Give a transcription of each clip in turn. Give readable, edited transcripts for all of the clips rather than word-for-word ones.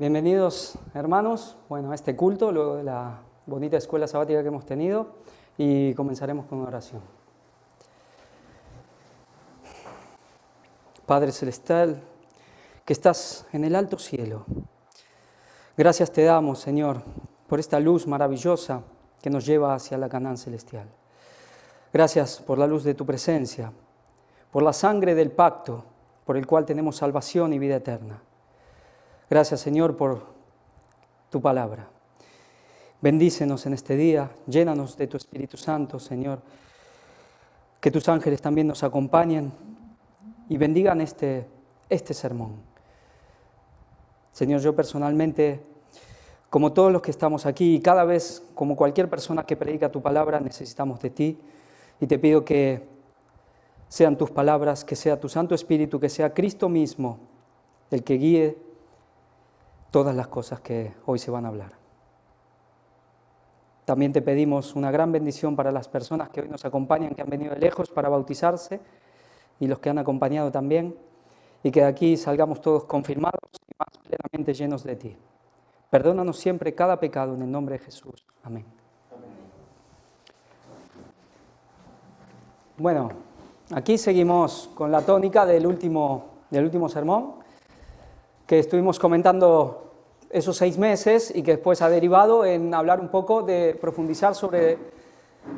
Bienvenidos, hermanos, a este culto, luego de la bonita escuela sabática que hemos tenido, y comenzaremos con una oración. Padre Celestial, que estás en el alto cielo, gracias te damos, Señor, por esta luz maravillosa que nos lleva hacia la Canaán celestial. Gracias por la luz de tu presencia, por la sangre del pacto, por el cual tenemos salvación y vida eterna. Gracias, Señor, por tu palabra. Bendícenos en este día, llénanos de tu Espíritu Santo, Señor. Que tus ángeles también nos acompañen y bendigan este sermón. Señor, yo personalmente, como todos los que estamos aquí, y cada vez, como cualquier persona que predica tu palabra, necesitamos de ti. Y te pido que sean tus palabras, que sea tu Santo Espíritu, que sea Cristo mismo el que guíe todas las cosas que hoy se van a hablar. También te pedimos una gran bendición para las personas que hoy nos acompañan, que han venido de lejos para bautizarse, y los que han acompañado también, y que de aquí salgamos todos confirmados y más plenamente llenos de ti. Perdónanos siempre cada pecado en el nombre de Jesús. Amén. Bueno, aquí seguimos con la tónica del último sermón, que estuvimos comentando esos 6 meses y que después ha derivado en hablar un poco de profundizar sobre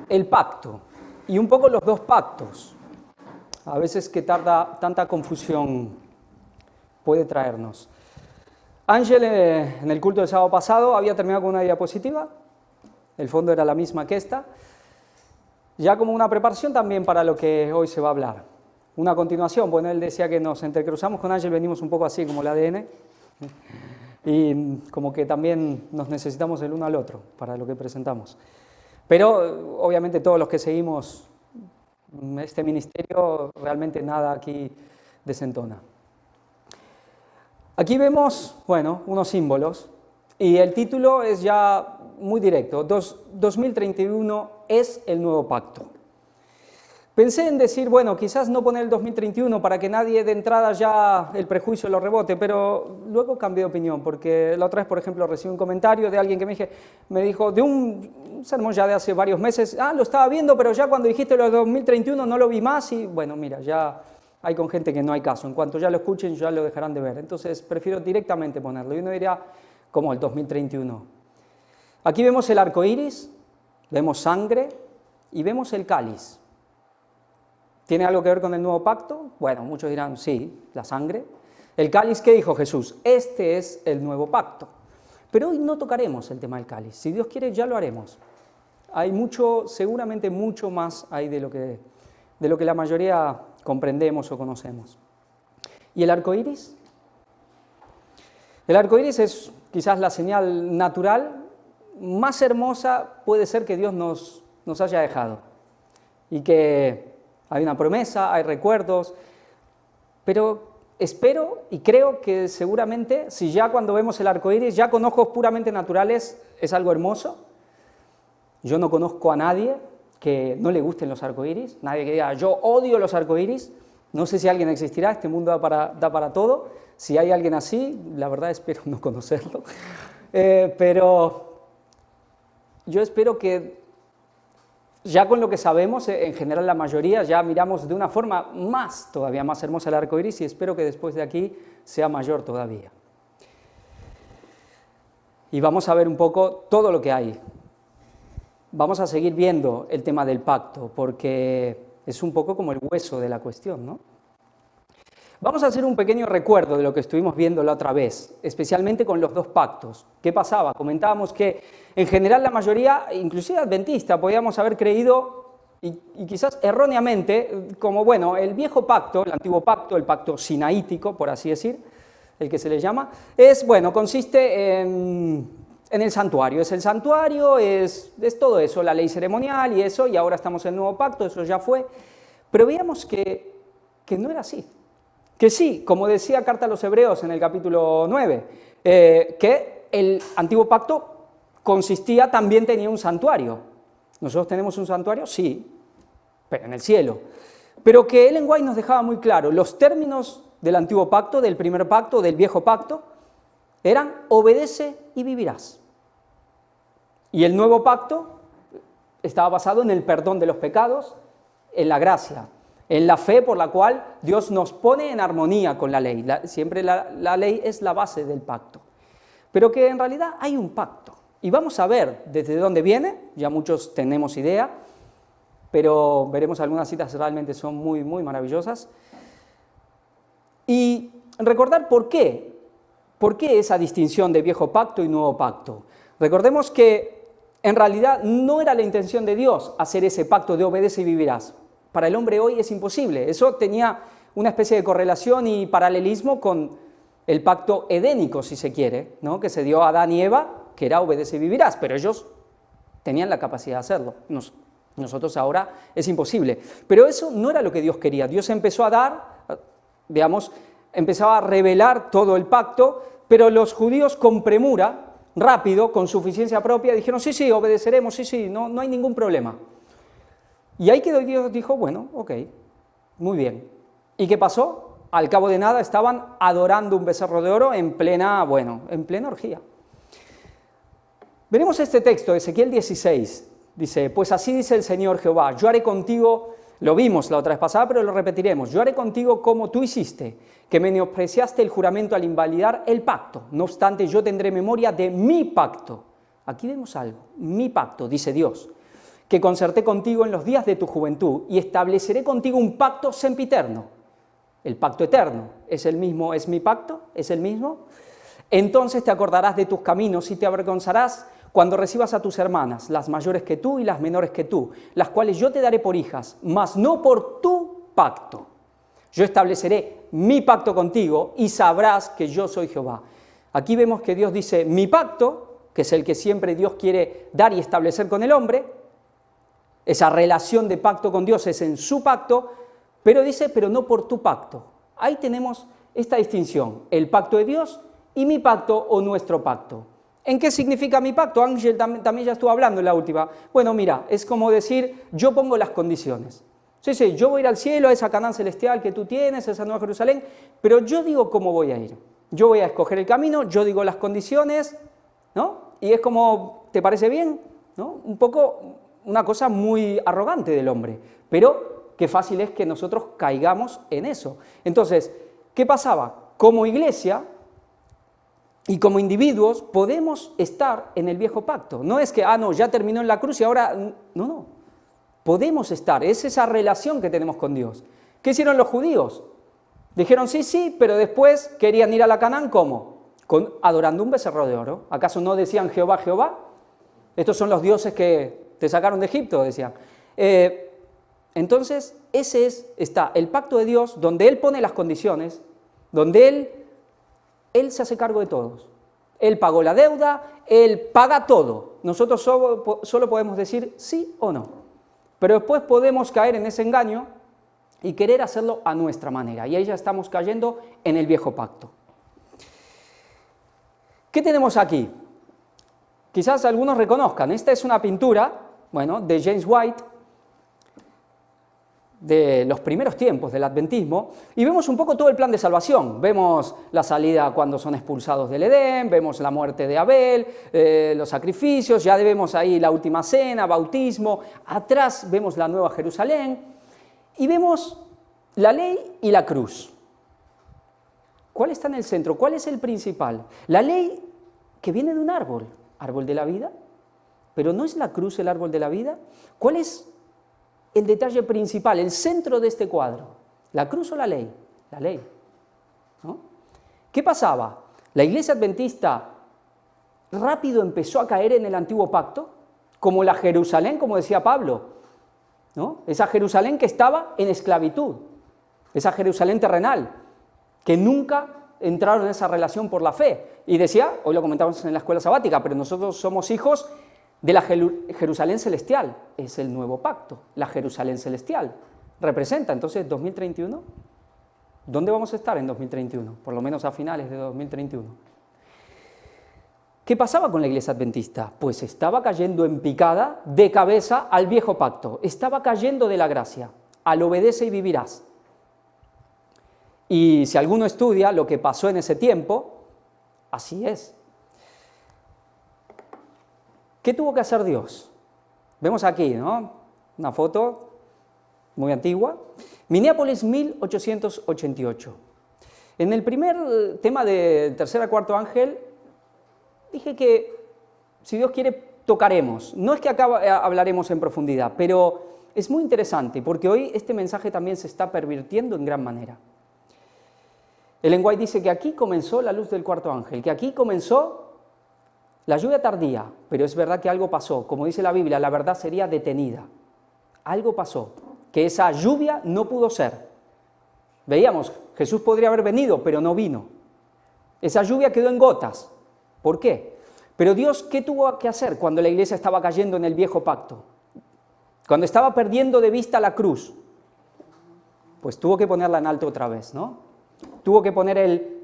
el pacto y un poco los dos pactos. A veces que tanta confusión puede traernos. Ángel en el culto del sábado pasado había terminado con una diapositiva, el fondo era la misma que esta, ya como una preparación también para lo que hoy se va a hablar. Una continuación, bueno, él decía que nos entrecruzamos con Ángel, venimos un poco así como el ADN, y como que también nos necesitamos el uno al otro para lo que presentamos. Pero obviamente todos los que seguimos este ministerio, realmente nada aquí desentona. Aquí vemos, unos símbolos, y el título es ya muy directo, 2031 es el nuevo pacto. Pensé en decir, quizás no poner el 2031 para que nadie de entrada ya el prejuicio lo rebote, pero luego cambié de opinión, porque la otra vez, por ejemplo, recibí un comentario de alguien que me dijo, de un sermón ya de hace varios meses, lo estaba viendo, pero ya cuando dijiste lo de 2031 no lo vi más, y mira, ya hay con gente que no hay caso, en cuanto ya lo escuchen ya lo dejarán de ver, entonces prefiero directamente ponerlo, y uno diría, ¿cómo el 2031? Aquí vemos el arco iris, vemos sangre y vemos el cáliz. ¿Tiene algo que ver con el nuevo pacto? Muchos dirán, sí, la sangre. El cáliz, ¿qué dijo Jesús? Este es el nuevo pacto. Pero hoy no tocaremos el tema del cáliz. Si Dios quiere, ya lo haremos. Hay seguramente mucho más ahí de lo que la mayoría comprendemos o conocemos. ¿Y el arco iris? El arco iris es quizás la señal natural más hermosa, puede ser, que Dios nos haya dejado. Y que hay una promesa, hay recuerdos, pero espero y creo que seguramente, si ya cuando vemos el arco iris, ya con ojos puramente naturales, es algo hermoso. Yo no conozco a nadie que no le gusten los arcoíris, nadie que diga, yo odio los arcoíris. No sé si alguien existirá, este mundo da para todo. Si hay alguien así, la verdad espero no conocerlo. Pero yo espero que ya con lo que sabemos, en general la mayoría, ya miramos de una forma todavía más hermosa el arco iris, y espero que después de aquí sea mayor todavía. Y vamos a ver un poco todo lo que hay. Vamos a seguir viendo el tema del pacto, porque es un poco como el hueso de la cuestión, ¿no? Vamos a hacer un pequeño recuerdo de lo que estuvimos viendo la otra vez, especialmente con los dos pactos. ¿Qué pasaba? Comentábamos que en general la mayoría, inclusive adventista, podíamos haber creído, y quizás erróneamente, como el viejo pacto, el antiguo pacto, el pacto sinaítico, por así decir, el que se le llama, consiste en el santuario. Es el santuario, es todo eso, la ley ceremonial y eso, y ahora estamos en el nuevo pacto, eso ya fue. Pero veíamos que no era así. Que sí, como decía Carta a los Hebreos en el capítulo 9, que el antiguo pacto también tenía un santuario. ¿Nosotros tenemos un santuario? Sí, pero en el cielo. Pero que Ellen White nos dejaba muy claro los términos del antiguo pacto, del primer pacto, del viejo pacto, eran obedece y vivirás. Y el nuevo pacto estaba basado en el perdón de los pecados, en la gracia, en la fe por la cual Dios nos pone en armonía con la ley. Siempre la ley es la base del pacto. Pero que en realidad hay un pacto. Y vamos a ver desde dónde viene, ya muchos tenemos idea, pero veremos algunas citas que realmente son muy, muy maravillosas. Y recordar por qué esa distinción de viejo pacto y nuevo pacto. Recordemos que en realidad no era la intención de Dios hacer ese pacto de obedece y vivirás. Para el hombre hoy es imposible. Eso tenía una especie de correlación y paralelismo con el pacto edénico, si se quiere, ¿no? Que se dio a Adán y Eva, que era obedece y vivirás, pero ellos tenían la capacidad de hacerlo. Nosotros ahora es imposible. Pero eso no era lo que Dios quería. Dios empezó a dar, digamos, empezaba a revelar todo el pacto, pero los judíos con premura, rápido, con suficiencia propia, dijeron, sí, obedeceremos, sí, no hay ningún problema. Y ahí quedó, Dios dijo, bueno, ok, muy bien. ¿Y qué pasó? Al cabo de nada estaban adorando un becerro de oro en plena orgía. Veremos este texto, Ezequiel 16, dice, pues así dice el Señor Jehová, yo haré contigo, lo vimos la otra vez pasada, pero lo repetiremos, yo haré contigo como tú hiciste, que menospreciaste el juramento al invalidar el pacto, no obstante yo tendré memoria de mi pacto. Aquí vemos algo, mi pacto, dice Dios, que concerté contigo en los días de tu juventud y estableceré contigo un pacto sempiterno. El pacto eterno, ¿es el mismo, es mi pacto? ¿Es el mismo? Entonces te acordarás de tus caminos y te avergonzarás cuando recibas a tus hermanas, las mayores que tú y las menores que tú, las cuales yo te daré por hijas, mas no por tu pacto. Yo estableceré mi pacto contigo y sabrás que yo soy Jehová. Aquí vemos que Dios dice mi pacto, que es el que siempre Dios quiere dar y establecer con el hombre. Esa relación de pacto con Dios es en su pacto, pero dice, pero no por tu pacto. Ahí tenemos esta distinción, el pacto de Dios y mi pacto o nuestro pacto. ¿En qué significa mi pacto? Ángel también ya estuvo hablando en la última. Bueno, mira, es como decir, yo pongo las condiciones. Sí, yo voy a ir al cielo, a esa Canaán celestial que tú tienes, a esa Nueva Jerusalén, pero yo digo cómo voy a ir. Yo voy a escoger el camino, yo digo las condiciones, ¿no? Y es como, ¿te parece bien? ¿No? Un poco una cosa muy arrogante del hombre, pero qué fácil es que nosotros caigamos en eso. Entonces, ¿qué pasaba? Como iglesia y como individuos podemos estar en el viejo pacto. No es que, ya terminó en la cruz y ahora... No. Podemos estar, es esa relación que tenemos con Dios. ¿Qué hicieron los judíos? Dijeron sí, pero después querían ir a la Canaán, ¿cómo? Adorando un becerro de oro. ¿Acaso no decían Jehová, Jehová? Estos son los dioses que te sacaron de Egipto, decían. Entonces, está el pacto de Dios, donde Él pone las condiciones, donde Él se hace cargo de todos. Él pagó la deuda, Él paga todo. Nosotros solo podemos decir sí o no. Pero después podemos caer en ese engaño y querer hacerlo a nuestra manera. Y ahí ya estamos cayendo en el viejo pacto. ¿Qué tenemos aquí? Quizás algunos reconozcan, esta es una pintura, de James White, de los primeros tiempos del adventismo, y vemos un poco todo el plan de salvación. Vemos la salida cuando son expulsados del Edén, vemos la muerte de Abel, los sacrificios, ya vemos ahí la última cena, bautismo, atrás vemos la Nueva Jerusalén, y vemos la ley y la cruz. ¿Cuál está en el centro? ¿Cuál es el principal? La ley que viene de un árbol de la vida, pero ¿no es la cruz el árbol de la vida? ¿Cuál es el detalle principal, el centro de este cuadro? ¿La cruz o la ley? La ley, ¿no? ¿Qué pasaba? La iglesia adventista rápido empezó a caer en el antiguo pacto, como la Jerusalén, como decía Pablo, ¿no? Esa Jerusalén que estaba en esclavitud, esa Jerusalén terrenal, que nunca entraron en esa relación por la fe. Y decía, hoy lo comentamos en la escuela sabática, pero nosotros somos hijos de la Jerusalén celestial, es el nuevo pacto, la Jerusalén celestial. Representa entonces 2031. ¿Dónde vamos a estar en 2031? Por lo menos a finales de 2031. ¿Qué pasaba con la iglesia adventista? Pues estaba cayendo en picada de cabeza al viejo pacto, estaba cayendo de la gracia, al obedece y vivirás. Y si alguno estudia lo que pasó en ese tiempo, así es. ¿Qué tuvo que hacer Dios? Vemos aquí, ¿no? Una foto muy antigua. Minneapolis, 1888. En el primer tema del tercer a cuarto ángel, dije que, si Dios quiere, tocaremos. No es que acá hablaremos en profundidad, pero es muy interesante, porque hoy este mensaje también se está pervirtiendo en gran manera. Ellen White dice que aquí comenzó la luz del cuarto ángel, que aquí comenzó la lluvia tardía, pero es verdad que algo pasó. Como dice la Biblia, la verdad sería detenida. Algo pasó, que esa lluvia no pudo ser. Veíamos, Jesús podría haber venido, pero no vino. Esa lluvia quedó en gotas. ¿Por qué? Pero Dios, ¿qué tuvo que hacer cuando la iglesia estaba cayendo en el viejo pacto? Cuando estaba perdiendo de vista la cruz, pues tuvo que ponerla en alto otra vez, ¿no? Tuvo que poner el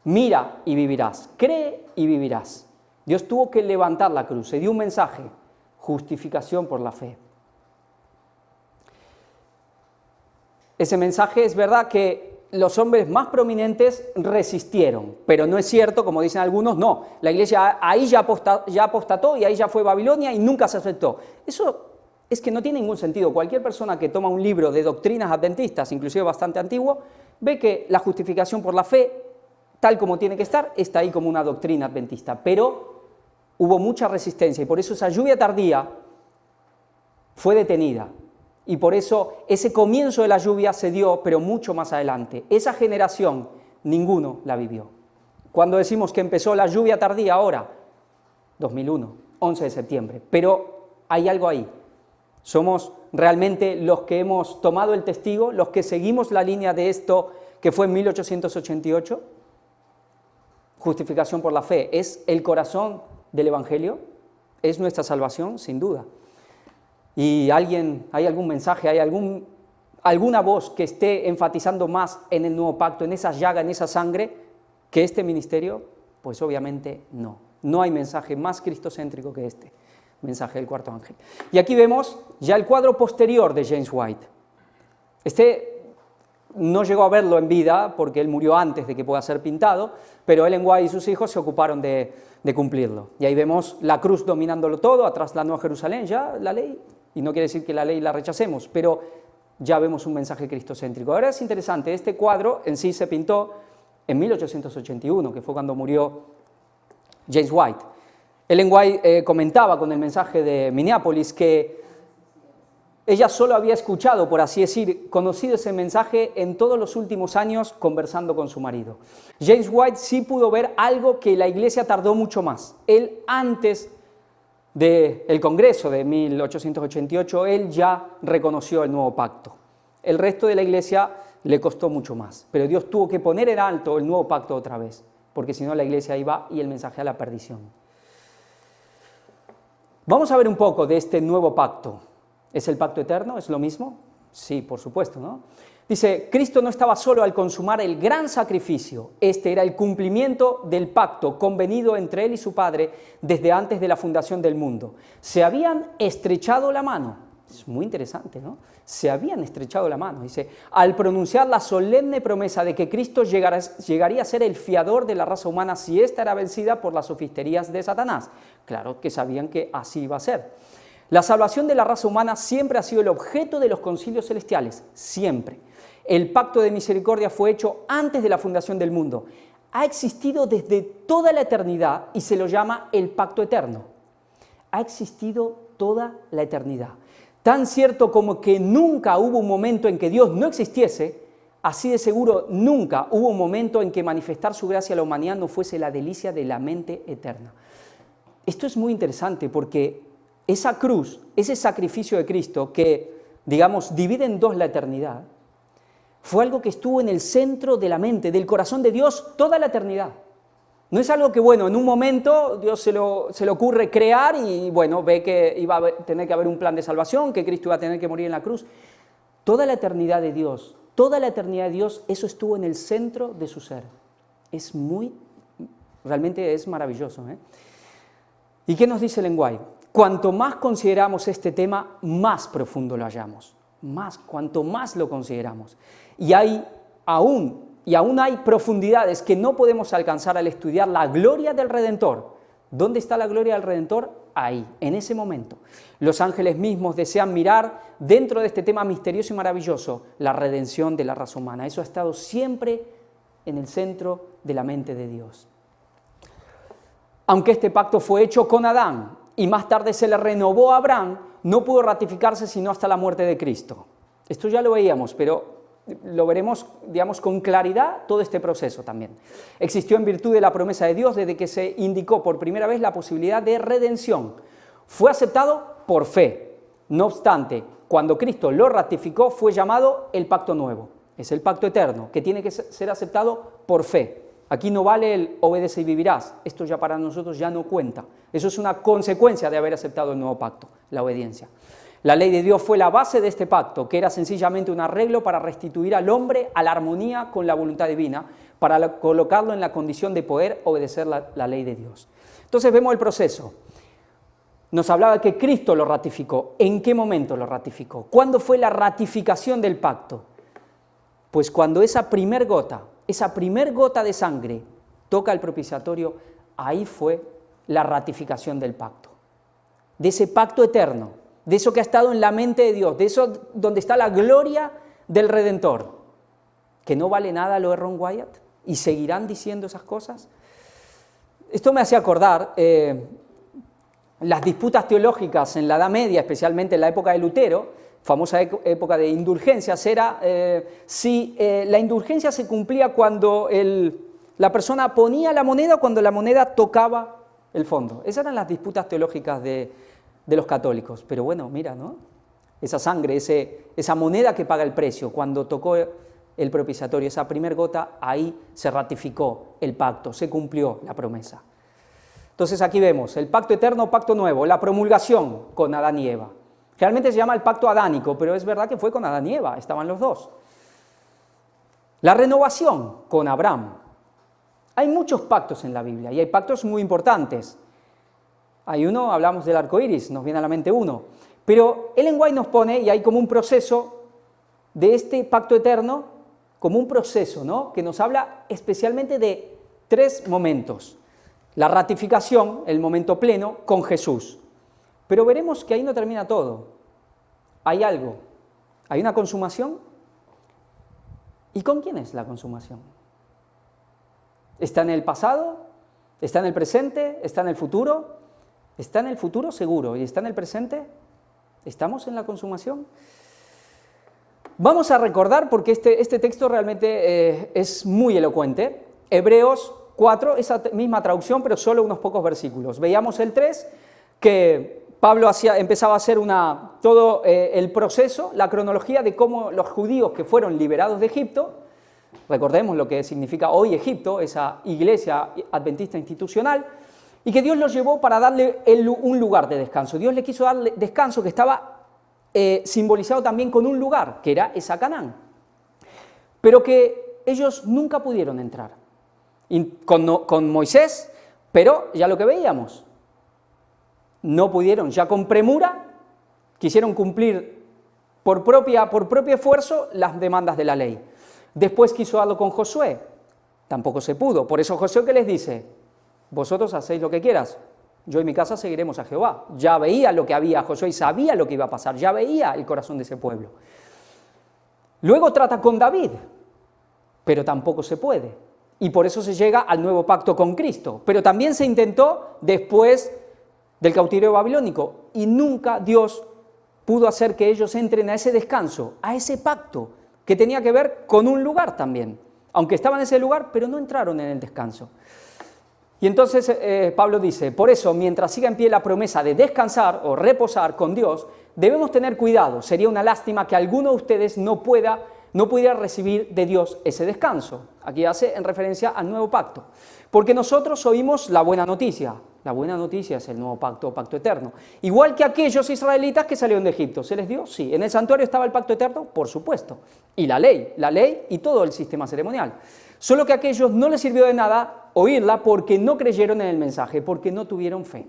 mira y vivirás, cree y vivirás. Dios tuvo que levantar la cruz, se dio un mensaje, justificación por la fe. Ese mensaje es verdad que los hombres más prominentes resistieron, pero no es cierto, como dicen algunos, no, la iglesia ahí ya apostató y ahí ya fue Babilonia y nunca se aceptó. Eso es que no tiene ningún sentido. Cualquier persona que toma un libro de doctrinas adventistas, inclusive bastante antiguo, ve que la justificación por la fe, tal como tiene que estar, está ahí como una doctrina adventista, pero hubo mucha resistencia y por eso esa lluvia tardía fue detenida. Y por eso ese comienzo de la lluvia se dio, pero mucho más adelante. Esa generación, ninguno la vivió. Cuando decimos que empezó la lluvia tardía ahora, 2001, 11 de septiembre. Pero hay algo ahí. Somos realmente los que hemos tomado el testigo, los que seguimos la línea de esto que fue en 1888. Justificación por la fe. ¿Es el corazón del Evangelio? ¿Es nuestra salvación? Sin duda. ¿Y hay algún mensaje, hay alguna voz que esté enfatizando más en el nuevo pacto, en esa llaga, en esa sangre, que este ministerio? Pues obviamente no. No hay mensaje más cristocéntrico que este mensaje del cuarto ángel. Y aquí vemos ya el cuadro posterior de James White. Este no llegó a verlo en vida porque él murió antes de que pueda ser pintado, pero Ellen White y sus hijos se ocuparon de cumplirlo. Y ahí vemos la cruz dominándolo todo, atrás la Nueva Jerusalén, ya la ley. Y no quiere decir que la ley la rechacemos, pero ya vemos un mensaje cristocéntrico. Ahora es interesante, este cuadro en sí se pintó en 1881, que fue cuando murió James White. Ellen White comentaba con el mensaje de Minneapolis que ella solo había escuchado, por así decir, conocido ese mensaje en todos los últimos años conversando con su marido. James White sí pudo ver algo que la iglesia tardó mucho más. Él antes del Congreso de 1888, él ya reconoció el nuevo pacto. El resto de la iglesia le costó mucho más, pero Dios tuvo que poner en alto el nuevo pacto otra vez, porque si no la iglesia iba y el mensaje a la perdición. Vamos a ver un poco de este nuevo pacto. ¿Es el pacto eterno? ¿Es lo mismo? Sí, por supuesto, ¿no? Dice, Cristo no estaba solo al consumar el gran sacrificio, este era el cumplimiento del pacto convenido entre él y su Padre desde antes de la fundación del mundo. Se habían estrechado la mano, es muy interesante, ¿no? Se habían estrechado la mano, dice, al pronunciar la solemne promesa de que Cristo llegaría a ser el fiador de la raza humana si ésta era vencida por las sofisterías de Satanás. Claro que sabían que así iba a ser. La salvación de la raza humana siempre ha sido el objeto de los concilios celestiales, siempre. El pacto de misericordia fue hecho antes de la fundación del mundo. Ha existido desde toda la eternidad y se lo llama el pacto eterno. Ha existido toda la eternidad. Tan cierto como que nunca hubo un momento en que Dios no existiese, así de seguro nunca hubo un momento en que manifestar su gracia a la humanidad no fuese la delicia de la mente eterna. Esto es muy interesante porque esa cruz, ese sacrificio de Cristo que, digamos, divide en dos la eternidad, fue algo que estuvo en el centro de la mente, del corazón de Dios toda la eternidad. No es algo que, bueno, en un momento Dios se le ocurre crear y, bueno, ve que iba a tener que haber un plan de salvación, que Cristo iba a tener que morir en la cruz. Toda la eternidad de Dios, eso estuvo en el centro de su ser. Realmente es maravilloso, ¿eh? ¿Y qué nos dice Ellen White? Cuanto más consideramos este tema, más profundo lo hallamos. Cuanto más lo consideramos. Y hay aún y aún hay profundidades que no podemos alcanzar al estudiar la gloria del Redentor. ¿Dónde está la gloria del Redentor? Ahí, en ese momento. Los ángeles mismos desean mirar dentro de este tema misterioso y maravilloso la redención de la raza humana. Eso ha estado siempre en el centro de la mente de Dios. Aunque este pacto fue hecho con Adán y más tarde se le renovó a Abraham, no pudo ratificarse sino hasta la muerte de Cristo. Esto ya lo veíamos, pero lo veremos, digamos, con claridad todo este proceso también. Existió en virtud de la promesa de Dios desde que se indicó por primera vez la posibilidad de redención. Fue aceptado por fe. No obstante, cuando Cristo lo ratificó, fue llamado el pacto nuevo. Es el pacto eterno, que tiene que ser aceptado por fe. Aquí no vale el obedece y vivirás. Esto ya para nosotros ya no cuenta. Eso es una consecuencia de haber aceptado el nuevo pacto, la obediencia. La ley de Dios fue la base de este pacto, que era sencillamente un arreglo para restituir al hombre a la armonía con la voluntad divina, para colocarlo en la condición de poder obedecer la ley de Dios. Entonces vemos el proceso. Nos hablaba de que Cristo lo ratificó. ¿En qué momento lo ratificó? ¿Cuándo fue la ratificación del pacto? Pues cuando esa primer gota de sangre toca el propiciatorio, ahí fue la ratificación del pacto. De ese pacto eterno, de eso que ha estado en la mente de Dios, de eso donde está la gloria del Redentor. ¿Que no vale nada lo de Ron Wyatt? ¿Y seguirán diciendo esas cosas? Esto me hace acordar las disputas teológicas en la Edad Media, especialmente en la época de Lutero, famosa época de indulgencias, era si la indulgencia se cumplía cuando la persona ponía la moneda o cuando la moneda tocaba el fondo. Esas eran las disputas teológicas de los católicos. Pero bueno, mira, ¿no? Esa sangre, esa moneda que paga el precio, cuando tocó el propiciatorio, esa primer gota, ahí se ratificó el pacto, se cumplió la promesa. Entonces aquí vemos el pacto eterno, pacto nuevo, la promulgación con Adán y Eva. Realmente se llama el pacto adánico, pero es verdad que fue con Adán y Eva, estaban los dos. La renovación con Abraham. Hay muchos pactos en la Biblia y hay pactos muy importantes. Hay uno, hablamos del arco iris, nos viene a la mente uno. Pero Ellen White nos pone, y hay como un proceso de este pacto eterno, como un proceso, ¿no?, que nos habla especialmente de 3 momentos. La ratificación, el momento pleno, con Jesús. Pero veremos que ahí no termina todo. Hay algo. Hay una consumación. ¿Y con quién es la consumación? ¿Está en el pasado? ¿Está en el presente? ¿Está en el futuro? Está en el futuro seguro. ¿Y está en el presente? ¿Estamos en la consumación? Vamos a recordar, porque este texto realmente es muy elocuente, Hebreos 4, esa misma traducción, pero solo unos pocos versículos. Veíamos el 3, que Pablo empezaba a hacer todo el proceso, la cronología de cómo los judíos que fueron liberados de Egipto, recordemos lo que significa hoy Egipto, esa iglesia adventista institucional, y que Dios los llevó para darle un lugar de descanso. Dios le quiso darle descanso que estaba simbolizado también con un lugar, que era esa Canaán, pero que ellos nunca pudieron entrar. Con Moisés, pero ya lo que veíamos, no pudieron, ya con premura, quisieron cumplir por propio esfuerzo las demandas de la ley. Después quiso darlo con Josué, tampoco se pudo. Por eso Josué, ¿qué les dice? Vosotros hacéis lo que quieras, yo y mi casa seguiremos a Jehová. Ya veía lo que había Josué y sabía lo que iba a pasar, ya veía el corazón de ese pueblo. Luego trata con David, pero tampoco se puede. Y por eso se llega al nuevo pacto con Cristo. Pero también se intentó después del cautiverio babilónico y nunca Dios pudo hacer que ellos entren a ese descanso, a ese pacto que tenía que ver con un lugar también. Aunque estaban en ese lugar, pero no entraron en el descanso. Y entonces Pablo dice, por eso, mientras siga en pie la promesa de descansar o reposar con Dios, debemos tener cuidado. Sería una lástima que alguno de ustedes no pudiera recibir de Dios ese descanso. Aquí hace en referencia al nuevo pacto. Porque nosotros oímos la buena noticia. La buena noticia es el nuevo pacto, pacto eterno. Igual que aquellos israelitas que salieron de Egipto. ¿Se les dio? Sí. ¿En el santuario estaba el pacto eterno? Por supuesto. Y la ley y todo el sistema ceremonial. Solo que a aquellos no les sirvió de nada oírla porque no creyeron en el mensaje, porque no tuvieron fe.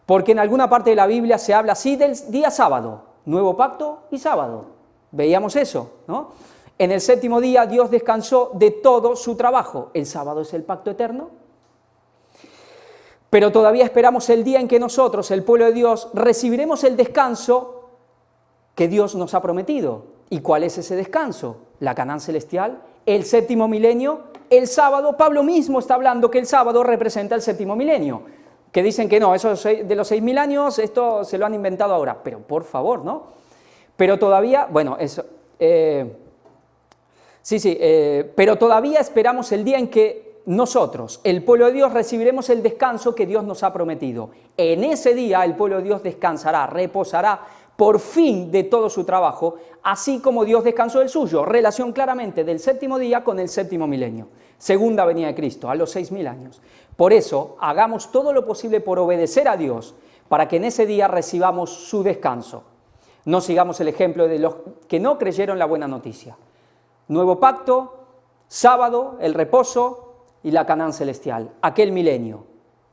Porque en alguna parte de la Biblia se habla así del día sábado, nuevo pacto y sábado. Veíamos eso, ¿no? En el séptimo día Dios descansó de todo su trabajo. ¿El sábado es el pacto eterno? Pero todavía esperamos el día en que nosotros, el pueblo de Dios, recibiremos el descanso que Dios nos ha prometido. ¿Y cuál es ese descanso? La Canaán celestial, el séptimo milenio, el sábado. Pablo mismo está hablando que el sábado representa el séptimo milenio. Que dicen que no, eso de los 6.000 años, esto se lo han inventado ahora. Pero por favor, ¿no? Pero todavía, bueno, eso... pero todavía esperamos el día en que nosotros, el pueblo de Dios, recibiremos el descanso que Dios nos ha prometido. En ese día el pueblo de Dios descansará, reposará por fin de todo su trabajo, así como Dios descansó del suyo. Relación claramente del séptimo día con el séptimo milenio, segunda venida de Cristo, a los 6.000 años. Por eso, hagamos todo lo posible por obedecer a Dios, para que en ese día recibamos su descanso. No sigamos el ejemplo de los que no creyeron la buena noticia. Nuevo pacto, sábado, el reposo y la Canaán celestial, aquel milenio.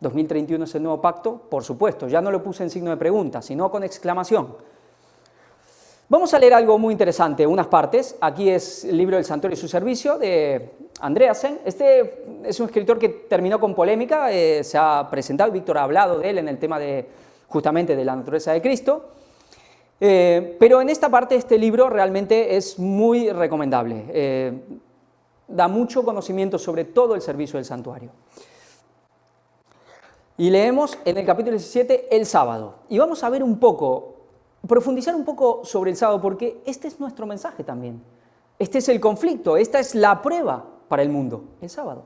2031 es el nuevo pacto, por supuesto, ya no lo puse en signo de pregunta, sino con exclamación. Vamos a leer algo muy interesante, unas partes. Aquí es el libro del Santuario y su servicio de Andreasen. Este es un escritor que terminó con polémica, se ha presentado, Víctor ha hablado de él en el tema justamente de la naturaleza de Cristo. Pero en esta parte este libro realmente es muy recomendable, da mucho conocimiento sobre todo el servicio del santuario. Y leemos en el capítulo 17 el sábado, y vamos a ver un poco, profundizar un poco sobre el sábado, porque este es nuestro mensaje también, este es el conflicto, esta es la prueba para el mundo, el sábado.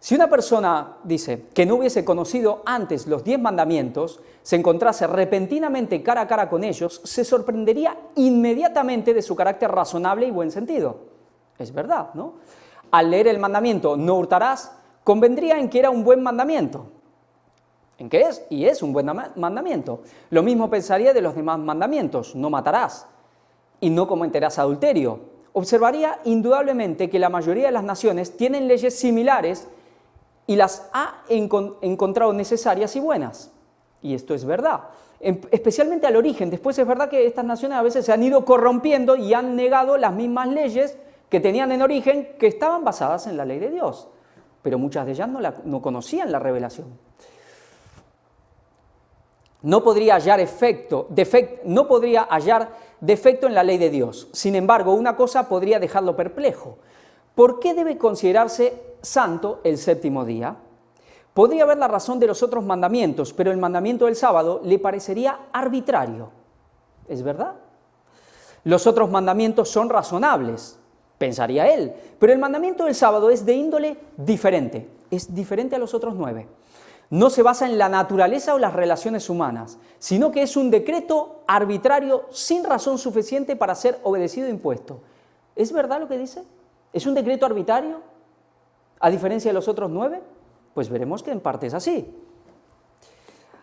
Si una persona, dice, que no hubiese conocido antes los 10 mandamientos, se encontrase repentinamente cara a cara con ellos, se sorprendería inmediatamente de su carácter razonable y buen sentido. Es verdad, ¿no? Al leer el mandamiento, no hurtarás, convendría en que era un buen mandamiento. ¿En qué es? Y es un buen mandamiento. Lo mismo pensaría de los demás mandamientos, no matarás y no cometerás adulterio. Observaría indudablemente que la mayoría de las naciones tienen leyes similares y las ha encontrado necesarias y buenas. Y esto es verdad, especialmente al origen. Después es verdad que estas naciones a veces se han ido corrompiendo y han negado las mismas leyes que tenían en origen, que estaban basadas en la ley de Dios. Pero muchas de ellas no conocían la revelación. No podría hallar defecto en la ley de Dios. Sin embargo, una cosa podría dejarlo perplejo. ¿Por qué debe considerarse santo el séptimo día? Podría haber la razón de los otros mandamientos, pero el mandamiento del sábado le parecería arbitrario. ¿Es verdad? Los otros mandamientos son razonables, pensaría él, pero el mandamiento del sábado es de índole diferente, es diferente a los otros 9. No se basa en la naturaleza o las relaciones humanas, sino que es un decreto arbitrario sin razón suficiente para ser obedecido e impuesto. ¿Es verdad lo que dice? ¿Es un decreto arbitrario, a diferencia de los otros 9? Pues veremos que en parte es así.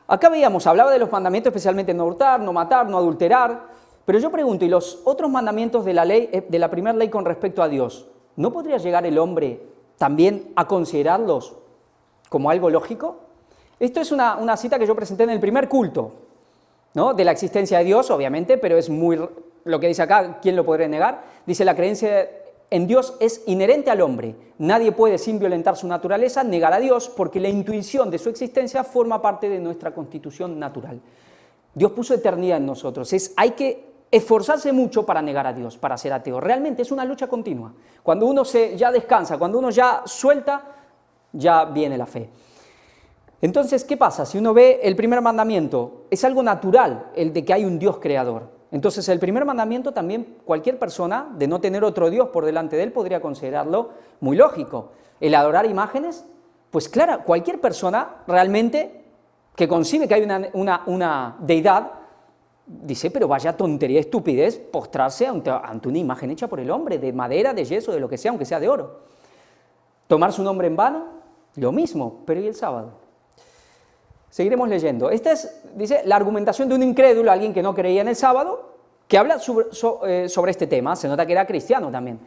Acá veíamos, hablaba de los mandamientos, especialmente no hurtar, no matar, no adulterar, pero yo pregunto, ¿y los otros mandamientos de la ley, de la primera ley con respecto a Dios, no podría llegar el hombre también a considerarlos como algo lógico? Esto es una cita que yo presenté en el primer culto, ¿no? De la existencia de Dios, obviamente, pero es muy, lo que dice acá, ¿quién lo podría negar? Dice, la creencia en Dios es inherente al hombre. Nadie puede, sin violentar su naturaleza, negar a Dios, porque la intuición de su existencia forma parte de nuestra constitución natural. Dios puso eternidad en nosotros. Hay que esforzarse mucho para negar a Dios, para ser ateo. Realmente es una lucha continua. Cuando uno ya descansa, cuando uno ya suelta, ya viene la fe. Entonces, ¿qué pasa? Si uno ve el primer mandamiento, es algo natural el de que hay un Dios creador. Entonces, el primer mandamiento también cualquier persona, de no tener otro Dios por delante de él, podría considerarlo muy lógico. El adorar imágenes, pues claro, cualquier persona realmente que concibe que hay una deidad, dice, pero vaya tontería, estupidez, postrarse ante una imagen hecha por el hombre, de madera, de yeso, de lo que sea, aunque sea de oro. Tomar su nombre en vano, lo mismo, pero ¿y el sábado? Seguiremos leyendo. Esta es, dice, la argumentación de un incrédulo, alguien que no creía en el sábado, que habla sobre este tema. Se nota que era cristiano también.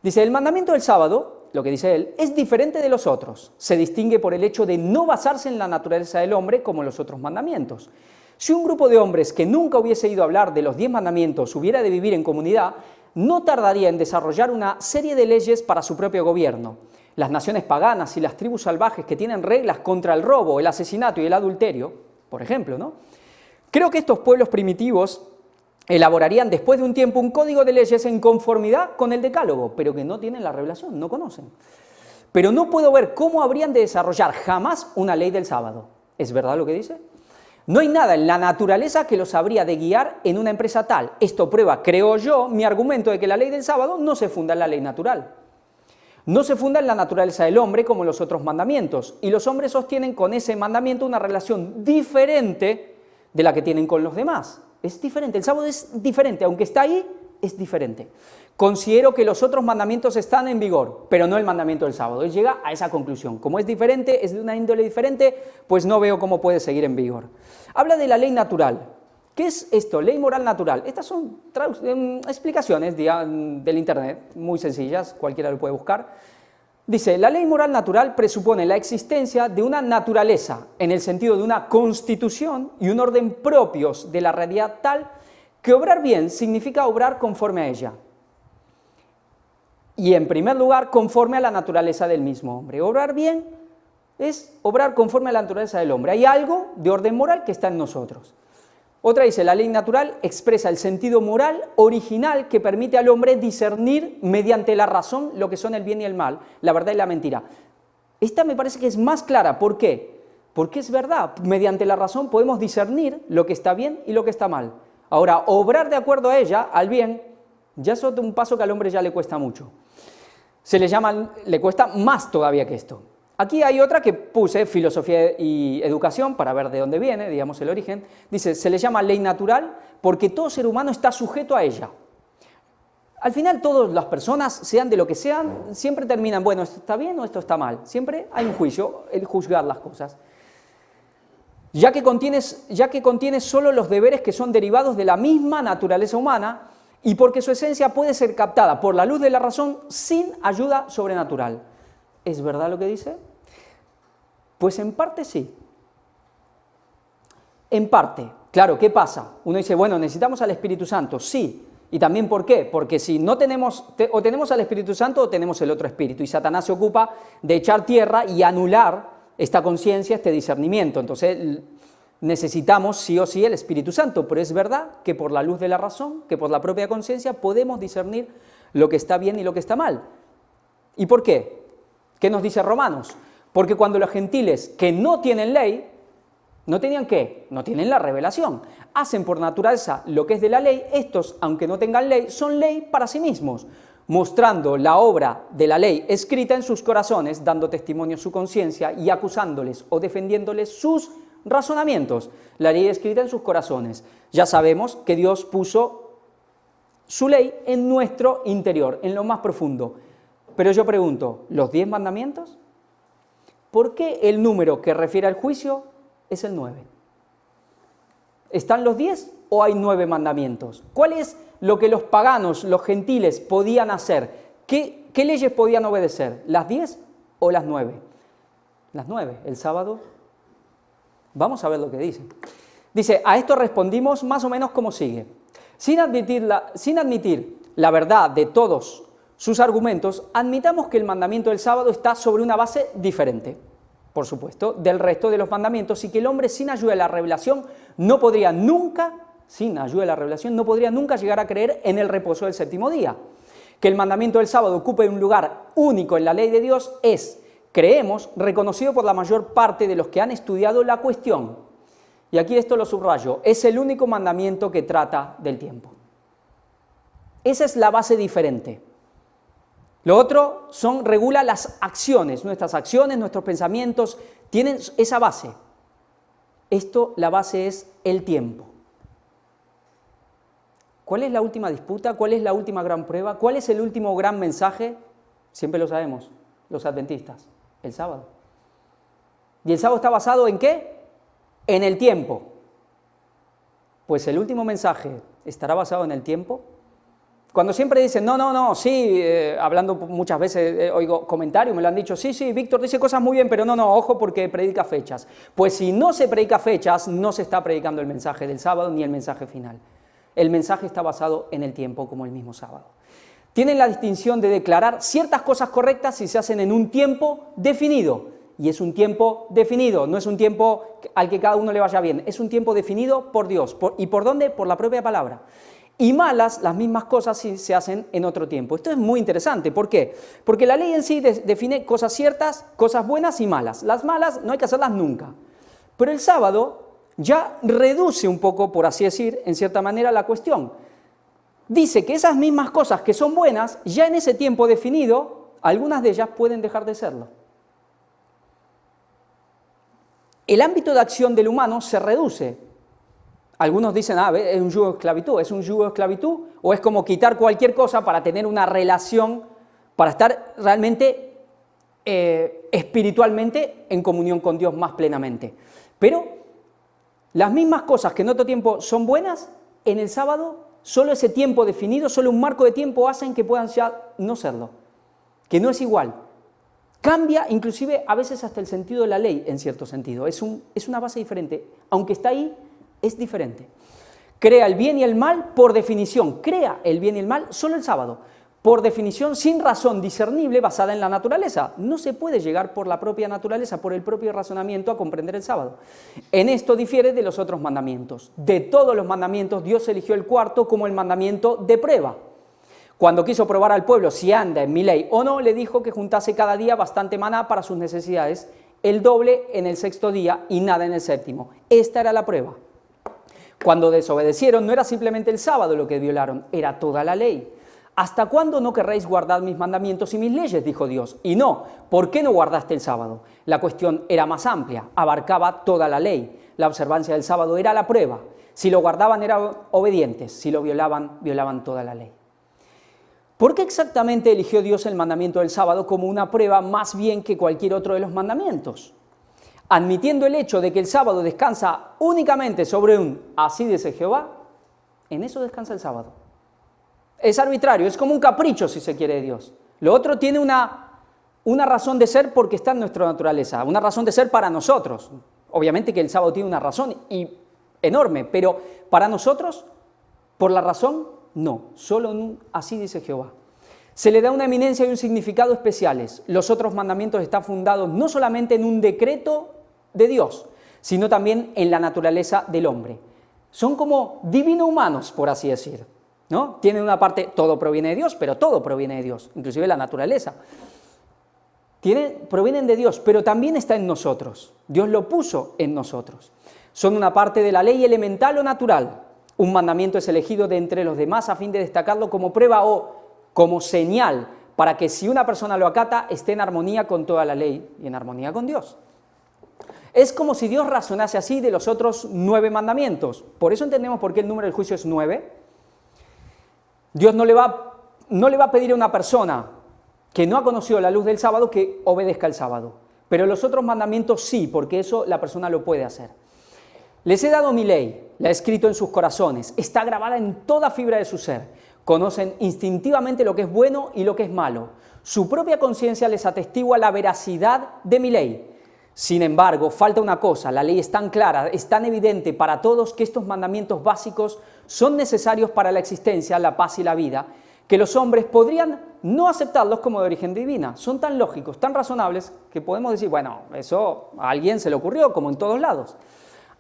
Dice, el mandamiento del sábado, lo que dice él, es diferente de los otros. Se distingue por el hecho de no basarse en la naturaleza del hombre como los otros mandamientos. Si un grupo de hombres que nunca hubiese ido a hablar de los 10 mandamientos hubiera de vivir en comunidad, no tardaría en desarrollar una serie de leyes para su propio gobierno. Las naciones paganas y las tribus salvajes que tienen reglas contra el robo, el asesinato y el adulterio, por ejemplo, ¿no? Creo que estos pueblos primitivos elaborarían después de un tiempo un código de leyes en conformidad con el Decálogo, pero que no tienen la revelación, no conocen. Pero no puedo ver cómo habrían de desarrollar jamás una ley del sábado. ¿Es verdad lo que dice? No hay nada en la naturaleza que los habría de guiar en una empresa tal. Esto prueba, creo yo, mi argumento de que la ley del sábado no se funda en la ley natural. No se funda en la naturaleza del hombre como los otros mandamientos, y los hombres sostienen con ese mandamiento una relación diferente de la que tienen con los demás. Es diferente, el sábado es diferente, aunque está ahí, es diferente. Considero que los otros mandamientos están en vigor, pero no el mandamiento del sábado. Él llega a esa conclusión. Como es diferente, es de una índole diferente, pues no veo cómo puede seguir en vigor. Habla de la ley natural. ¿Qué es esto? Ley moral natural. Estas son explicaciones del internet, muy sencillas, cualquiera lo puede buscar. Dice, la ley moral natural presupone la existencia de una naturaleza, en el sentido de una constitución y un orden propios de la realidad tal, que obrar bien significa obrar conforme a ella. Y en primer lugar, conforme a la naturaleza del mismo hombre. Obrar bien es obrar conforme a la naturaleza del hombre. Hay algo de orden moral que está en nosotros. Otra dice, la ley natural expresa el sentido moral original que permite al hombre discernir mediante la razón lo que son el bien y el mal, la verdad y la mentira. Esta me parece que es más clara. ¿Por qué? Porque es verdad, mediante la razón podemos discernir lo que está bien y lo que está mal. Ahora, obrar de acuerdo a ella, al bien, ya es un paso que al hombre ya le cuesta mucho. Le cuesta más todavía que esto. Aquí hay otra que puse, filosofía y educación, para ver de dónde viene, digamos el origen. Dice, se le llama ley natural porque todo ser humano está sujeto a ella. Al final todas las personas, sean de lo que sean, siempre terminan, bueno, esto está bien o esto está mal. Siempre hay un juicio, el juzgar las cosas. Ya que contiene solo los deberes que son derivados de la misma naturaleza humana y porque su esencia puede ser captada por la luz de la razón sin ayuda sobrenatural. ¿Es verdad lo que dice? Pues en parte sí. En parte. Claro, ¿qué pasa? Uno dice, bueno, necesitamos al Espíritu Santo. Sí. ¿Y también por qué? Porque si no tenemos, o tenemos al Espíritu Santo o tenemos el otro espíritu. Y Satanás se ocupa de echar tierra y anular esta conciencia, este discernimiento. Entonces necesitamos sí o sí el Espíritu Santo. Pero es verdad que por la luz de la razón, que por la propia conciencia podemos discernir lo que está bien y lo que está mal. ¿Y por qué? ¿Qué nos dice Romanos? Porque cuando los gentiles que no tienen ley, ¿no tenían qué? No tienen la revelación. Hacen por naturaleza lo que es de la ley, estos, aunque no tengan ley, son ley para sí mismos, mostrando la obra de la ley escrita en sus corazones, dando testimonio a su conciencia y acusándoles o defendiéndoles sus razonamientos. La ley escrita en sus corazones. Ya sabemos que Dios puso su ley en nuestro interior, en lo más profundo. Pero yo pregunto, ¿los 10 mandamientos? ¿Por qué el número que refiere al juicio es el 9? ¿Están los 10 o hay 9 mandamientos? ¿Cuál es lo que los paganos, los gentiles podían hacer? ¿Qué leyes podían obedecer? ¿Las 10 o las 9? Las 9, el sábado. Vamos a ver lo que dice. Dice, a esto respondimos más o menos como sigue. Sin admitir la verdad de todos sus argumentos, admitamos que el mandamiento del sábado está sobre una base diferente, por supuesto, del resto de los mandamientos y que el hombre sin ayuda de la revelación no podría nunca llegar a creer en el reposo del séptimo día. Que el mandamiento del sábado ocupe un lugar único en la ley de Dios es, creemos, reconocido por la mayor parte de los que han estudiado la cuestión. Y aquí esto lo subrayo, es el único mandamiento que trata del tiempo. Esa es la base diferente. Lo otro regula las acciones, nuestras acciones, nuestros pensamientos, tienen esa base. La base es el tiempo. ¿Cuál es la última disputa? ¿Cuál es la última gran prueba? ¿Cuál es el último gran mensaje? Siempre lo sabemos, los adventistas, el sábado. ¿Y el sábado está basado en qué? En el tiempo. Pues el último mensaje estará basado en el tiempo. Cuando siempre dicen, no, sí, hablando muchas veces, oigo comentarios, me lo han dicho, sí, Víctor dice cosas muy bien, pero no, ojo porque predica fechas. Pues si no se predica fechas, no se está predicando el mensaje del sábado ni el mensaje final. El mensaje está basado en el tiempo como el mismo sábado. tienen la distinción de declarar ciertas cosas correctas si se hacen en un tiempo definido. Y es un tiempo definido, no es un tiempo al que cada uno le vaya bien, es un tiempo definido por Dios. ¿Y por dónde? Por la propia palabra. Y malas, las mismas cosas si se hacen en otro tiempo. Esto es muy interesante. ¿Por qué? Porque la ley en sí define cosas ciertas, cosas buenas y malas. Las malas no hay que hacerlas nunca. Pero el sábado ya reduce un poco, por así decir, en cierta manera la cuestión. Dice que esas mismas cosas que son buenas, ya en ese tiempo definido, algunas de ellas pueden dejar de serlo. El ámbito de acción del humano se reduce. Algunos dicen, es un yugo de esclavitud. ¿Es un yugo de esclavitud? ¿O es como quitar cualquier cosa para tener una relación, para estar realmente espiritualmente en comunión con Dios más plenamente? Pero las mismas cosas que en otro tiempo son buenas, en el sábado, solo ese tiempo definido, solo un marco de tiempo hacen que puedan ya no serlo, que no es igual. Cambia inclusive a veces hasta el sentido de la ley, en cierto sentido. Es una base diferente. Aunque está ahí, es diferente. Crea el bien y el mal por definición. Crea el bien y el mal solo el sábado. Por definición, sin razón discernible basada en la naturaleza. No se puede llegar por la propia naturaleza, por el propio razonamiento a comprender el sábado. En esto difiere de los otros mandamientos. De todos los mandamientos, Dios eligió el cuarto como el mandamiento de prueba. Cuando quiso probar al pueblo si anda en mi ley o no, le dijo que juntase cada día bastante maná para sus necesidades, el doble en el sexto día y nada en el séptimo. Esta era la prueba. Cuando desobedecieron, no era simplemente el sábado lo que violaron, era toda la ley. ¿Hasta cuándo no querréis guardar mis mandamientos y mis leyes?, dijo Dios. Y no, ¿por qué no guardaste el sábado? La cuestión era más amplia, abarcaba toda la ley. La observancia del sábado era la prueba. Si lo guardaban eran obedientes, si lo violaban, violaban toda la ley. ¿Por qué exactamente eligió Dios el mandamiento del sábado como una prueba más bien que cualquier otro de los mandamientos? Admitiendo el hecho de que el sábado descansa únicamente sobre un así dice Jehová, en eso descansa el sábado. Es arbitrario, es como un capricho si se quiere de Dios. Lo otro tiene una razón de ser porque está en nuestra naturaleza, una razón de ser para nosotros. Obviamente que el sábado tiene una razón enorme, pero para nosotros, por la razón, no, solo en un así dice Jehová. Se le da una eminencia y un significado especiales. Los otros mandamientos están fundados no solamente en un decreto de Dios, sino también en la naturaleza del hombre. Son como divino-humanos, por así decir, ¿no? Tienen una parte, todo proviene de Dios, pero todo proviene de Dios, inclusive la naturaleza. Provienen de Dios, pero también está en nosotros. Dios lo puso en nosotros. Son una parte de la ley elemental o natural. Un mandamiento es elegido de entre los demás a fin de destacarlo como prueba o como señal para que si una persona lo acata esté en armonía con toda la ley y en armonía con Dios. Es como si Dios razonase así de los otros 9 mandamientos. Por eso entendemos por qué el número del juicio es 9. Dios no le va a pedir a una persona que no ha conocido la luz del sábado que obedezca el sábado. Pero los otros mandamientos sí, porque eso la persona lo puede hacer. Les he dado mi ley, la he escrito en sus corazones, está grabada en toda fibra de su ser. Conocen instintivamente lo que es bueno y lo que es malo. Su propia conciencia les atestigua la veracidad de mi ley. Sin embargo, falta una cosa, la ley es tan clara, es tan evidente para todos que estos mandamientos básicos son necesarios para la existencia, la paz y la vida, que los hombres podrían no aceptarlos como de origen divina. Son tan lógicos, tan razonables, que podemos decir, bueno, eso a alguien se le ocurrió, como en todos lados.